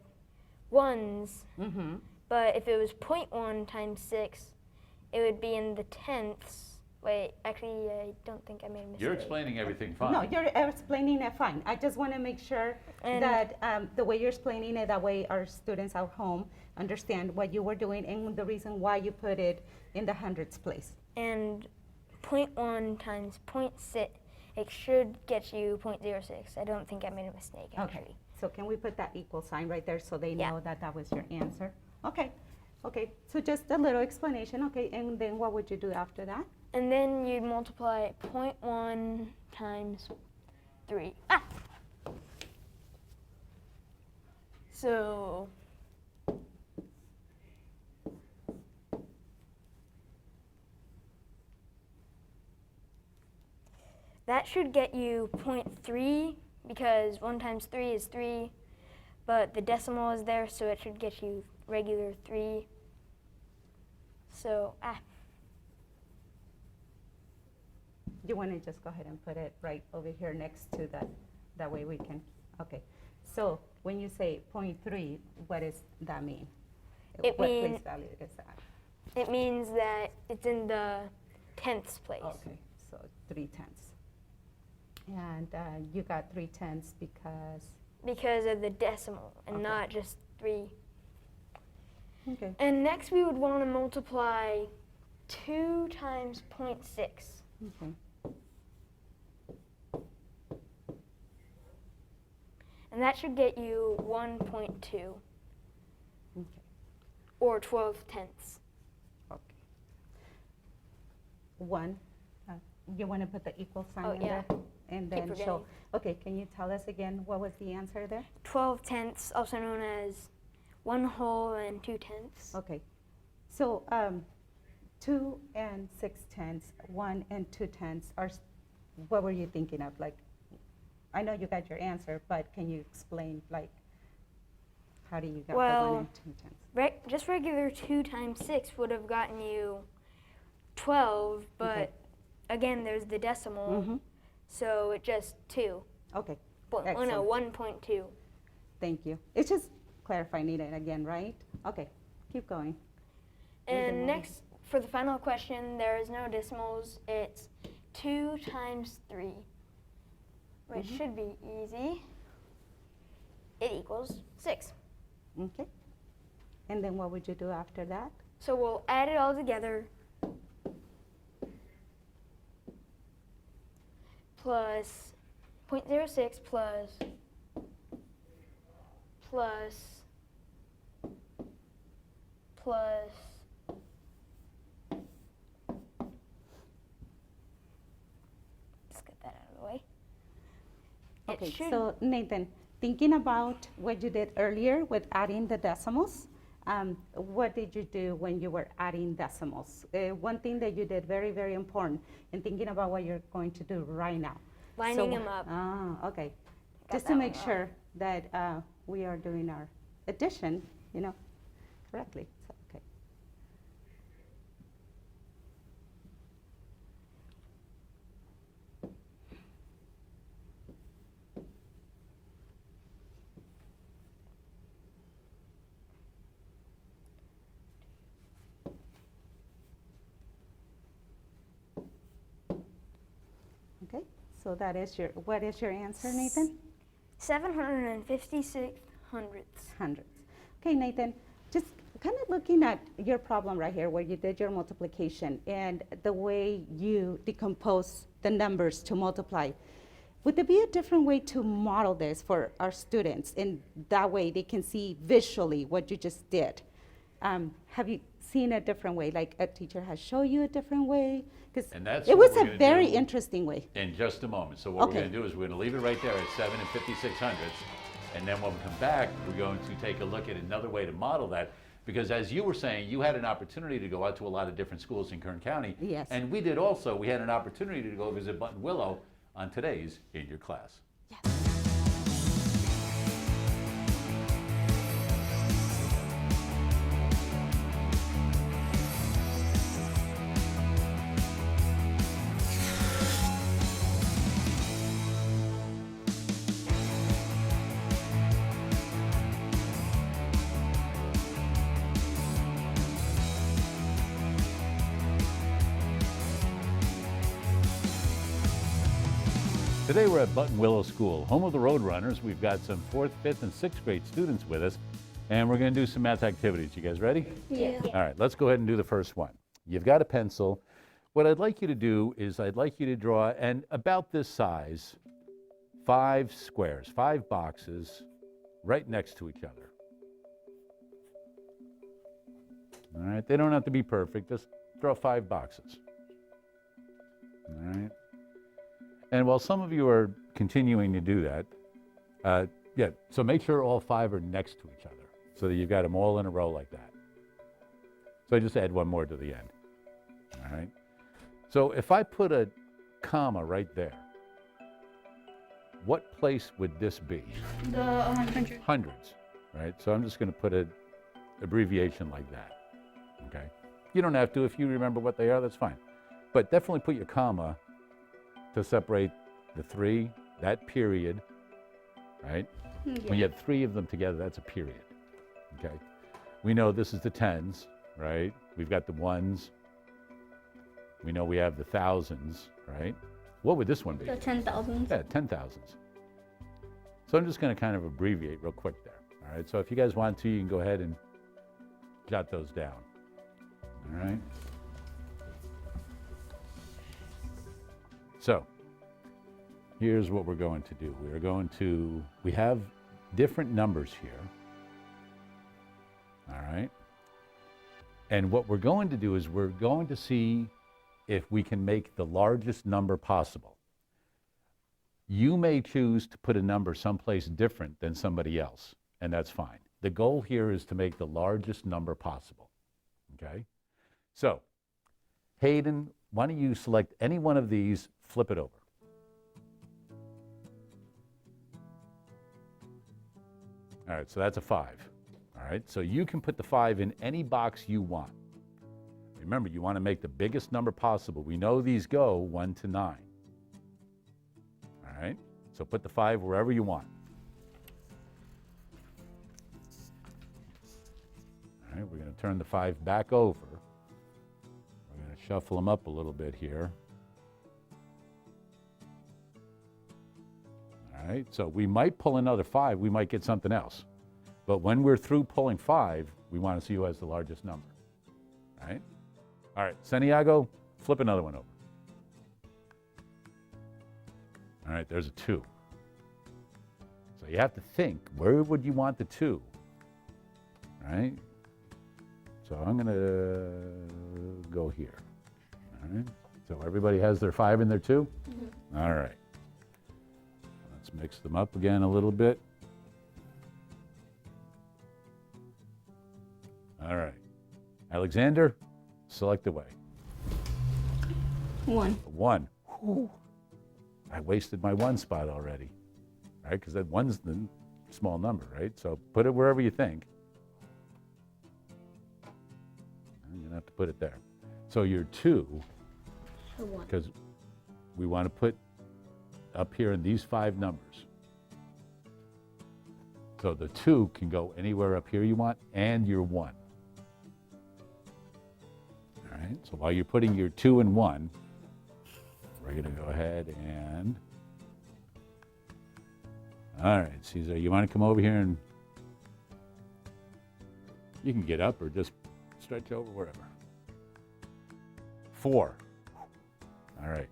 Speaker 4: ones.
Speaker 3: Mm-hmm.
Speaker 4: But if it was 0.1 times 6, it would be in the tenths. Wait, actually, I don't think I made a mistake.
Speaker 2: You're explaining everything fine.
Speaker 3: No, you're explaining it fine. I just want to make sure
Speaker 4: And-
Speaker 3: that the way you're explaining it, that way our students at home understand what you were doing and the reason why you put it in the hundredths place.
Speaker 4: And 0.1 times 0.6, it should get you 0.06. I don't think I made a mistake, actually.
Speaker 3: Okay, so can we put that equal sign right there so they
Speaker 4: Yeah.
Speaker 3: know that that was your answer? Okay, okay, so just a little explanation, okay, and then what would you do after that?
Speaker 4: And then you'd multiply 0.1 times 3. So that should get you 0.3 because 1 times 3 is 3, but the decimal is there, so it should get you regular 3. So,
Speaker 3: You want to just go ahead and put it right over here next to that way we can, okay. So when you say 0.3, what does that mean?
Speaker 4: It
Speaker 3: What
Speaker 4: mean-
Speaker 3: place value is that?
Speaker 4: it means that it's in the tenths place.
Speaker 3: Okay, so 3/10. And you got 3/10 because,
Speaker 4: Because of the decimal and
Speaker 3: Okay.
Speaker 4: not just 3.
Speaker 3: okay,
Speaker 4: And next we would want to multiply 2 times 0.6.
Speaker 3: okay.
Speaker 4: And that should get you 1.2
Speaker 3: Okay,
Speaker 4: or 12/10.
Speaker 3: okay. 1, you want to put the equal sign
Speaker 4: Oh,
Speaker 3: in
Speaker 4: yeah.
Speaker 3: there? And
Speaker 4: Keep
Speaker 3: then show,
Speaker 4: forgetting.
Speaker 3: okay, can you tell us again what was the answer there?
Speaker 4: 12/10, also known as 1 whole and 2/10.
Speaker 3: Okay, so 2 and 6/10, 1 and 2/10 are, what were you thinking of? Like, I know you got your answer, but can you explain, like, how do you get the 1
Speaker 4: Well,
Speaker 3: and 2/10?
Speaker 4: Just regular 2 times 6 would have gotten you 12, but
Speaker 3: Okay.
Speaker 4: again, there's the decimal,
Speaker 3: Mhm.
Speaker 4: so it just 2.
Speaker 3: Okay,
Speaker 4: Oh, no,
Speaker 3: Excellent.
Speaker 4: 1.2.
Speaker 3: thank you. It's just clarifying it again, right? Okay, keep going.
Speaker 4: And next, for the final question, there is no decimals. It's 2 times 3, which should be easy. It equals 6.
Speaker 3: Okay, and then what would you do after that?
Speaker 4: So we'll add it all together. Plus 0.06 plus just get that out of the way. It
Speaker 3: Okay,
Speaker 4: should-
Speaker 3: so Nathan, thinking about what you did earlier with adding the decimals, what did you do when you were adding decimals? One thing that you did very, very important in thinking about what you're going to do right now.
Speaker 4: lining them up.
Speaker 3: Ah, okay.
Speaker 4: Got
Speaker 3: Just
Speaker 4: that
Speaker 3: to make
Speaker 4: one
Speaker 3: sure that we are doing our addition, correctly. So, okay. Okay, so what is your answer, Nathan?
Speaker 4: 756 hundredths.
Speaker 3: Hundreds. Okay, Nathan, just kind of looking at your problem right here where you did your multiplication and the way you decompose the numbers to multiply. Would there be a different way to model this for our students? And that way they can see visually what you just did. Have you seen a different way? Like a teacher has shown you a different way? Because
Speaker 2: And that's
Speaker 3: it
Speaker 2: what
Speaker 3: was
Speaker 2: we're
Speaker 3: a
Speaker 2: gonna
Speaker 3: very
Speaker 2: do
Speaker 3: interesting way.
Speaker 2: in just a moment. So what
Speaker 3: Okay.
Speaker 2: we're going to do is we're going to leave it right there at 7 and 56 hundredths. And then when we come back, we're going to take a look at another way to model that. Because as you were saying, you had an opportunity to go out to a lot of different schools in Kern County.
Speaker 3: Yes.
Speaker 2: And we did also. We had an opportunity to go visit Buttonwillow on today's In Your Class. Today we're at Buttonwillow School, home of the Roadrunners. We've got some 4th, 5th, and 6th grade students with us, and we're going to do some math activities. You guys ready?
Speaker 4: Yeah.
Speaker 2: All right, let's go ahead and do the first one. You've got a pencil. What I'd like you to do is I'd like you to draw, and about this size, 5 squares, 5 boxes right next to each other. All right, they don't have to be perfect. Just draw 5 boxes. All right. And while some of you are continuing to do that, so make sure all 5 are next to each other so that you've got them all in a row like that. So I just add one more to the end. All right. So if I put a comma right there, what place would this be?
Speaker 6: The hundred.
Speaker 2: Hundreds, right? So I'm just going to put an abbreviation like that, okay? You don't have to. If you remember what they are, that's fine. But definitely put your comma to separate the 3, that period, right? When you have 3 of them together, that's a period, okay? We know this is the tens, right? We've got the ones. We know we have the thousands, right? What would this one be?
Speaker 6: The 10,000.
Speaker 2: Yeah, 10,000s. So I'm just going to kind of abbreviate real quick there, all right? So if you guys want to, you can go ahead and jot those down, all right? So here's what we're going to do. We have different numbers here, all right? And what we're going to do is we're going to see if we can make the largest number possible. You may choose to put a number someplace different than somebody else, and that's fine. The goal here is to make the largest number possible, okay? So, Hayden, why don't you select any one of these, flip it over. All right, so that's a 5. All right, so you can put the 5 in any box you want. Remember, you want to make the biggest number possible. We know these go 1 to 9. All right, so put the 5 wherever you want. All right, we're going to turn the 5 back over. We're going to shuffle them up a little bit here. All right, so we might pull another 5. We might get something else. But when we're through pulling 5, we want to see who has the largest number. All right? All right, Santiago, flip another one over. All right, there's a 2. So you have to think, where would you want the 2? All right? So I'm going to go here. All right? So everybody has their 5 and their 2? Mm-hmm. All right. Let's mix them up again a little bit. All right. Alexander, select away.
Speaker 6: 1.
Speaker 2: 1. Whew. I wasted my 1 spot already, right? Because that 1's the small number, right? So put it wherever you think. I'm going to have to put it there. So your 2, because we want to put up here in these 5 numbers. So the 2 can go anywhere up here you want, and your 1. All right, so while you're putting your 2 and 1, we're going to go ahead and, all right, Caesar, you want to come over here and you can get up or just stretch over wherever. 4. All right,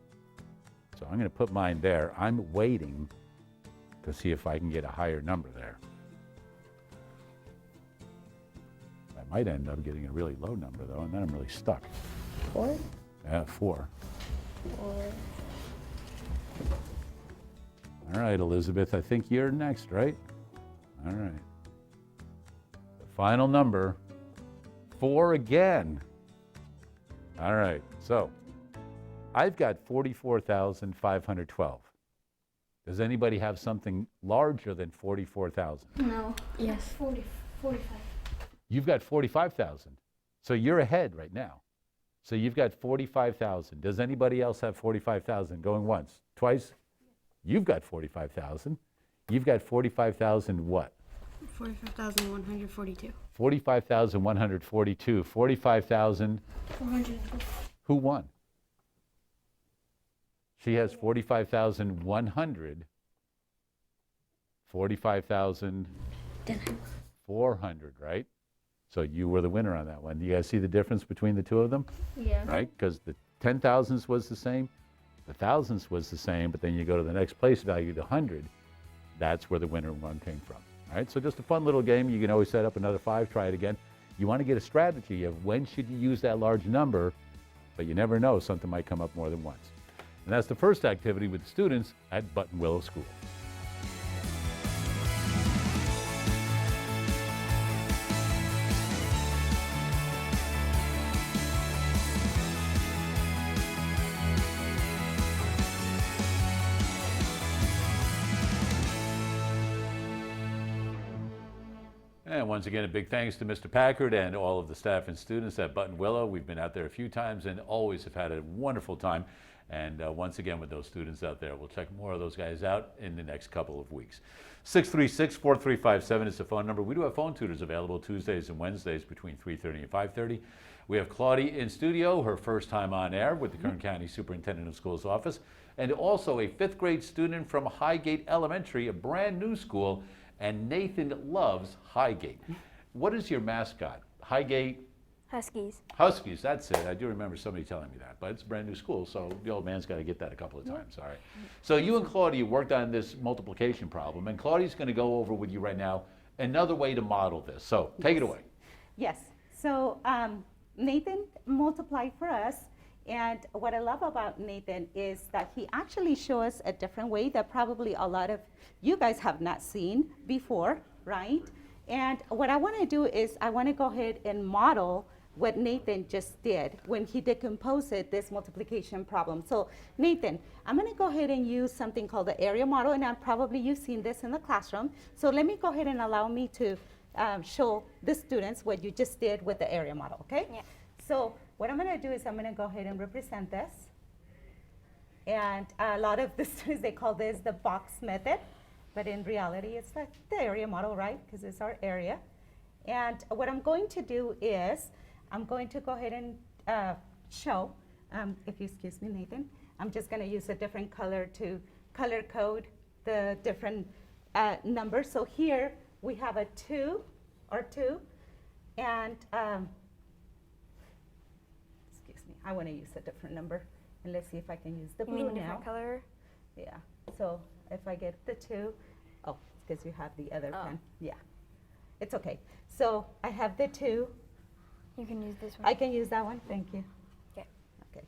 Speaker 2: so I'm going to put mine there. I'm waiting to see if I can get a higher number there. I might end up getting a really low number though, and then I'm really stuck.
Speaker 6: 4?
Speaker 2: Yeah, 4.
Speaker 6: 4.
Speaker 2: All right, Elizabeth, I think you're next, right? All right. The final number, 4 again. All right, so I've got 44,512. Does anybody have something larger than 44,000?
Speaker 6: No. Yes. 45.
Speaker 2: You've got 45,000. So you're ahead right now. So you've got 45,000. Does anybody else have 45,000? Going once, twice? You've got 45,000. You've got 45,000 what?
Speaker 6: 45,142.
Speaker 2: 45,142. 45,000.
Speaker 6: 402.
Speaker 2: Who won? She has 45,100. 45,400, right? So you were the winner on that one. Do you guys see the difference between the two of them?
Speaker 6: Yeah.
Speaker 2: Right? Because the 10,000s was the same, the thousands was the same, but then you go to the next place value, the 100. That's where the winner one came from. All right? So just a fun little game. You can always set up another 5, try it again. You want to get a strategy of when should you use that large number, but you never know, something might come up more than once. And that's the first activity with the students at Buttonwillow School. And once again, a big thanks to Mr. Packard and all of the staff and students at Buttonwillow. We've been out there a few times and always have had a wonderful time. And once again, with those students out there, we'll check more of those guys out in the next couple of weeks. 636-4357 is the phone number. We do have phone tutors available Tuesdays and Wednesdays between 3:30 and 5:30. We have Claudia in studio, her first time on air with the Kern County Superintendent of Schools office, and also a 5th grade student from Highgate Elementary, a brand new school, and Nathan loves Highgate. What is your mascot? Highgate?
Speaker 4: Huskies.
Speaker 2: Huskies, that's it. I do remember somebody telling me that, but it's a brand new school, so the old man's got to get that a couple of times. All right. So you and Claudia worked on this multiplication problem, and Claudia's going to go over with you right now another way to model this. So take it away.
Speaker 3: Yes. So Nathan multiplied for us, and what I love about Nathan is that he actually shows us a different way that probably a lot of you guys have not seen before, right? And what I want to do is I want to go ahead and model what Nathan just did when he decomposed this multiplication problem. So Nathan, I'm going to go ahead and use something called the area model, and probably you've seen this in the classroom. So let me go ahead and allow me to show the students what you just did with the area model, okay?
Speaker 4: Yeah.
Speaker 3: So what I'm going to do is I'm going to go ahead and represent this. And a lot of the students, they call this the box method, but in reality, it's like the area model, right? Because it's our area. And what I'm going to do is I'm going to go ahead and show, if you excuse me, Nathan, I'm just going to use a different color to color code the different numbers. So here we have a 2, and excuse me, I want to use a different number. And let's see if I can use the
Speaker 4: You
Speaker 3: blue
Speaker 4: mean a
Speaker 3: now.
Speaker 4: different color?
Speaker 3: Yeah, so if I get the 2, oh, because you have the other pen. Yeah, it's okay. So I have the 2.
Speaker 4: You can use this one.
Speaker 3: I can use that one, thank you.
Speaker 4: Okay.
Speaker 3: Okay,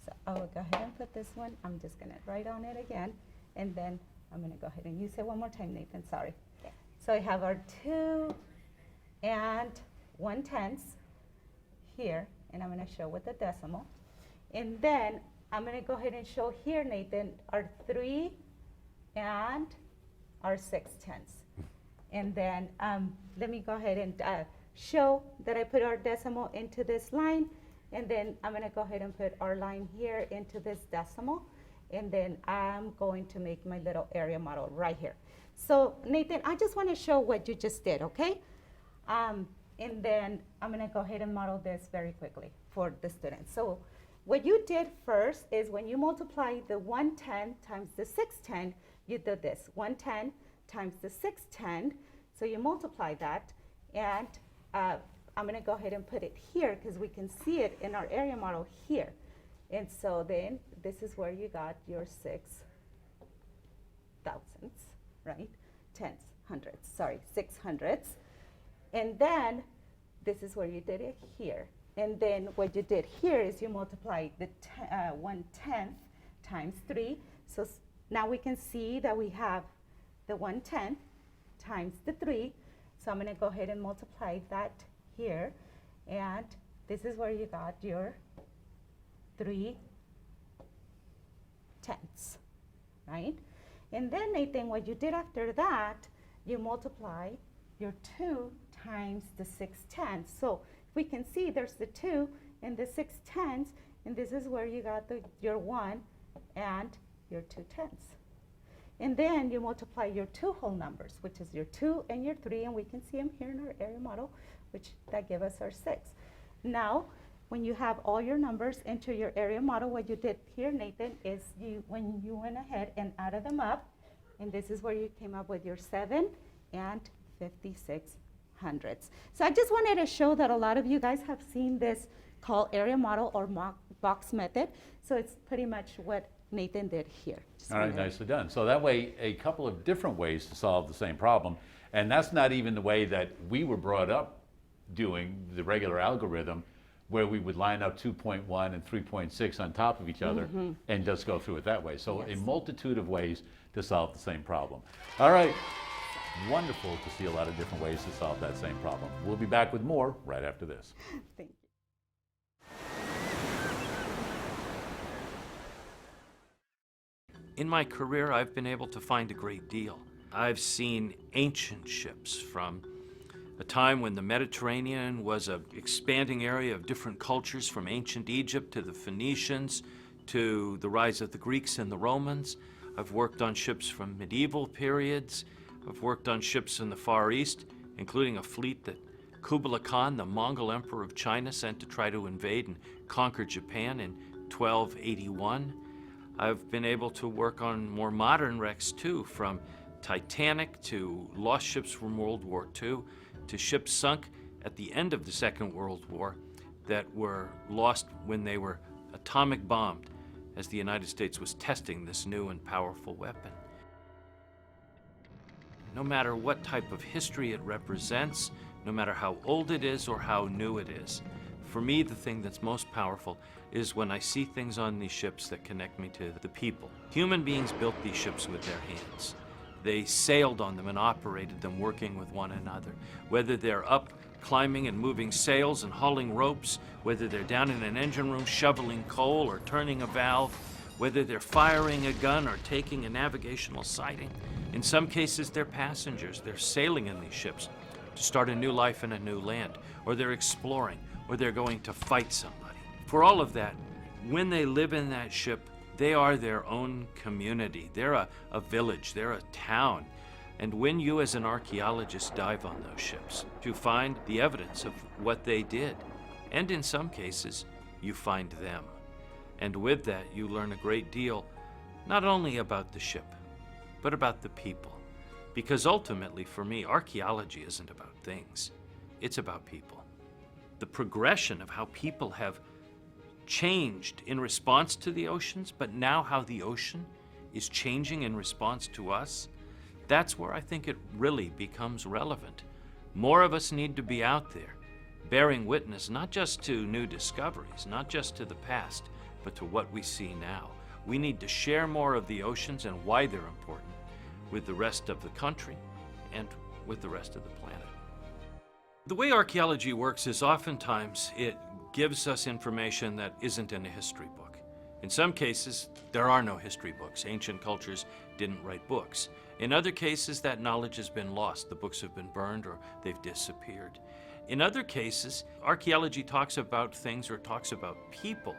Speaker 3: so I will go ahead and put this one. I'm just gonna write on it again, and then I'm gonna go ahead and use it one more time, Nathan, sorry.
Speaker 4: Okay.
Speaker 3: So I have our 2 and 1/10 here, and I'm gonna show with the decimal. And then I'm going to go ahead and show here, Nathan, our 3 and our 6/10. And then let me go ahead and show that I put our decimal into this line. And then I'm going to go ahead and put our line here into this decimal. And then I'm going to make my little area model right here. So Nathan, I just want to show what you just did, okay? And then I'm going to go ahead and model this very quickly for the students. So what you did first is when you multiply the 110 times the 610, you did this, 110 times the 610. So you multiply that, and I'm going to go ahead and put it here because we can see it in our area model here. And so then this is where you got your 6 thousandths, right? Tenths, hundredths, sorry, 600ths. And then this is where you did it here. And then what you did here is you multiply the 1/10 times 3. So now we can see that we have the 1/10 times the 3. So I'm going to go ahead and multiply that here. And this is where you got your 3/10, right? And then Nathan, what you did after that, you multiply your 2 times the 6/10. So we can see there's the 2 and the 6/10, and this is where you got your 1 and your 2/10. And then you multiply your 2 whole numbers, which is your 2 and your 3, and we can see them here in our area model, which that give us our 6. Now, when you have all your numbers into your area model, what you did here, Nathan, is when you went ahead and added them up, and this is where you came up with your 7 and 56 hundredths. So I just wanted to show that a lot of you guys have seen this called area model or box method. So it's pretty much what Nathan did here.
Speaker 2: All right, nicely done. So that way, a couple of different ways to solve the same problem. And that's not even the way that we were brought up doing the regular algorithm, where we would line up 2.1 and 3.6 on top of each other and just go through it that way. So a multitude of ways to solve the same problem. All right, wonderful to see a lot of different ways to solve that same problem. We'll be back with more right after this.
Speaker 3: Thank you.
Speaker 7: In my career, I've been able to find a great deal. I've seen ancient ships from a time when the Mediterranean was an expanding area of different cultures, from ancient Egypt to the Phoenicians to the rise of the Greeks and the Romans. I've worked on ships from medieval periods. I've worked on ships in the Far East, including a fleet that Kublai Khan, the Mongol Emperor of China, sent to try to invade and conquer Japan in 1281. I've been able to work on more modern wrecks too, from Titanic to lost ships from World War II to ships sunk at the end of the Second World War that were lost when they were atomic bombed as the United States was testing this new and powerful weapon. No matter what type of history it represents, no matter how old it is or how new it is, for me, the thing that's most powerful is when I see things on these ships that connect me to the people. Human beings built these ships with their hands. They sailed on them and operated them working with one another. Whether they're up climbing and moving sails and hauling ropes, whether they're down in an engine room shoveling coal or turning a valve, whether they're firing a gun or taking a navigational sighting. In some cases, they're passengers. They're sailing in these ships to start a new life in a new land, or they're exploring, or they're going to fight somebody. For all of that, when they live in that ship, they are their own community. They're a village, they're a town. And when you as an archaeologist dive on those ships, you find the evidence of what they did. And in some cases, you find them. And with that, you learn a great deal, not only about the ship, but about the people. Because ultimately, for me, archaeology isn't about things. It's about people. The progression of how people have changed in response to the oceans, but now how the ocean is changing in response to us, that's where I think it really becomes relevant. More of us need to be out there, bearing witness not just to new discoveries, not just to the past, but to what we see now. We need to share more of the oceans and why they're important with the rest of the country and with the rest of the planet. The way archaeology works is oftentimes it gives us information that isn't in a history book. In some cases, there are no history books. Ancient cultures didn't write books. In other cases, that knowledge has been lost. The books have been burned or they've disappeared. In other cases, archaeology talks about things or talks about people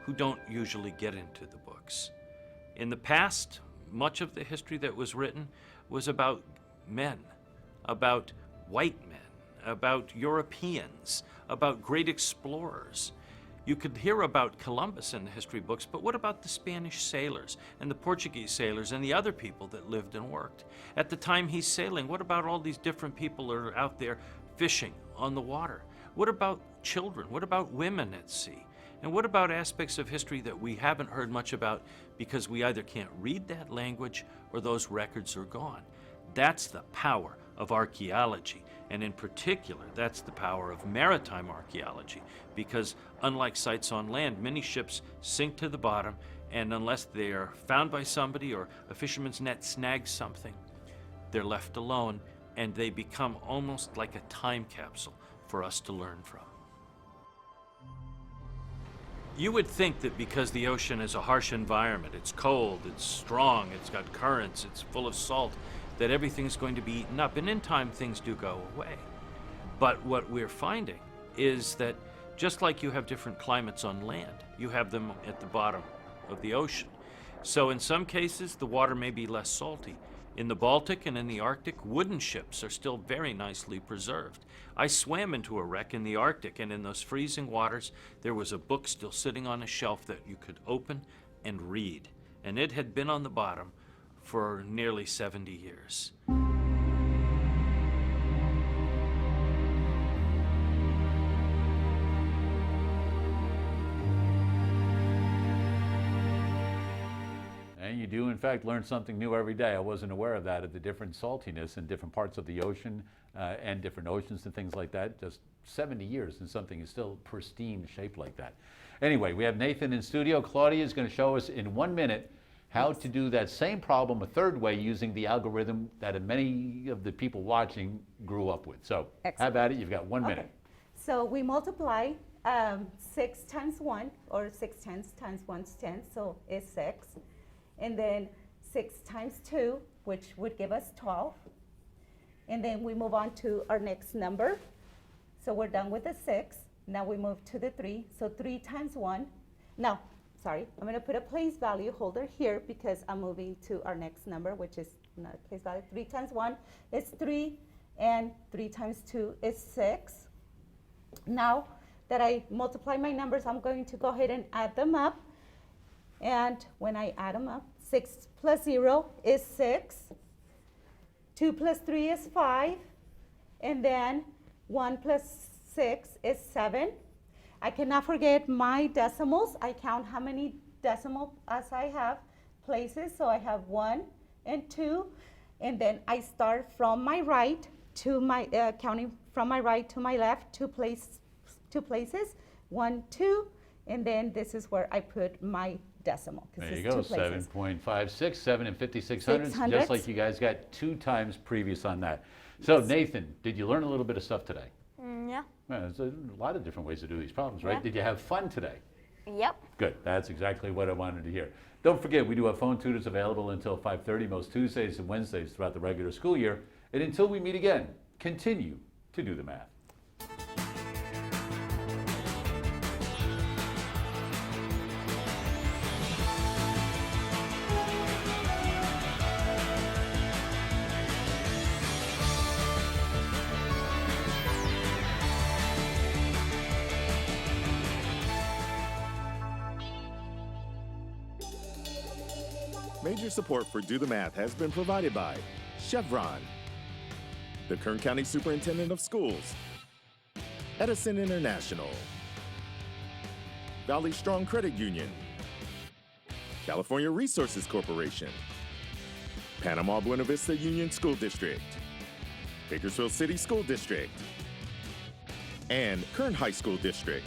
Speaker 7: who don't usually get into the books. In the past, much of the history that was written was about men, about white men, about Europeans, about great explorers. You could hear about Columbus in the history books, but what about the Spanish sailors and the Portuguese sailors and the other people that lived and worked? At the time he's sailing, what about all these different people that are out there fishing on the water? What about children? What about women at sea? And what about aspects of history that we haven't heard much about because we either can't read that language or those records are gone? That's the power of archaeology. And in particular, that's the power of maritime archaeology, because unlike sites on land, many ships sink to the bottom, and unless they are found by somebody or a fisherman's net snags something, they're left alone, and they become almost like a time capsule for us to learn from. You would think that because the ocean is a harsh environment, it's cold, it's strong, it's got currents, it's full of salt, that everything's going to be eaten up, and in time things do go away. But what we're finding is that just like you have different climates on land, you have them at the bottom of the ocean. So in some cases, the water may be less salty. In the Baltic and in the Arctic, wooden ships are still very nicely preserved. I swam into a wreck in the Arctic, and in those freezing waters, there was a book still sitting on a shelf that you could open and read. And it had been on the bottom for nearly 70 years.
Speaker 2: And you do, in fact, learn something new every day. I wasn't aware of that, of the different saltiness in different parts of the ocean and different oceans and things like that. Just 70 years and something is still pristine shape like that. Anyway, we have Nathan in studio. Claudia is going to show us in 1 minute how to do that same problem a third way using the algorithm that many of the people watching grew up with. So
Speaker 3: Excellent.
Speaker 2: How about it? You've got 1 minute.
Speaker 3: So we multiply 6 times 1, or 6 times 1 is 10, so it's 6. And then 6 times 2, which would give us 12. And then we move on to our next number. So we're done with the 6. Now we move to the 3. So 3 times 1. Now, sorry, I'm going to put a place value holder here because I'm moving to our next number, which is not a place value. 3 times 1 is 3, and 3 times 2 is 6. Now that I multiply my numbers, I'm going to go ahead and add them up. And when I add them up, 6 plus 0 is 6. 2 plus 3 is 5. And then 1 plus 6 is 7. I cannot forget my decimals. I count how many decimal as I have places. So I have 1 and 2. And then I start from my right to my, counting from my right to my left, two places, 1, 2. And then this is where I put my decimal.
Speaker 2: There you go, 7.56, 7 and 5600ths, just like you guys got 2 times previous on that. So Nathan, did you learn a little bit of stuff today?
Speaker 4: Yeah.
Speaker 2: Well, there's a lot of different ways to do these problems, right?
Speaker 4: Yeah.
Speaker 2: Did you have fun today?
Speaker 4: Yep.
Speaker 2: Good, that's exactly what I wanted to hear. Don't forget, we do have phone tutors available until 5:30 most Tuesdays and Wednesdays throughout the regular school year. And until we meet again, continue to do the math.
Speaker 1: Major support for Do the Math has been provided by Chevron, the Kern County Superintendent of Schools, Edison International, Valley Strong Credit Union, California Resources Corporation, Panama Buena Vista Union School District, Bakersfield City School District, and Kern High School District,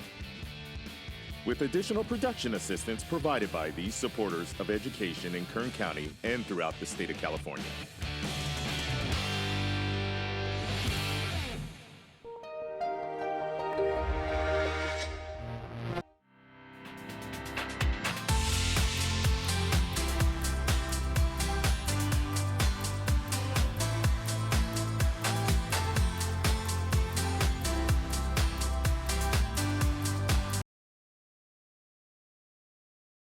Speaker 1: with additional production assistance provided by these supporters of education in Kern County and throughout the state of California.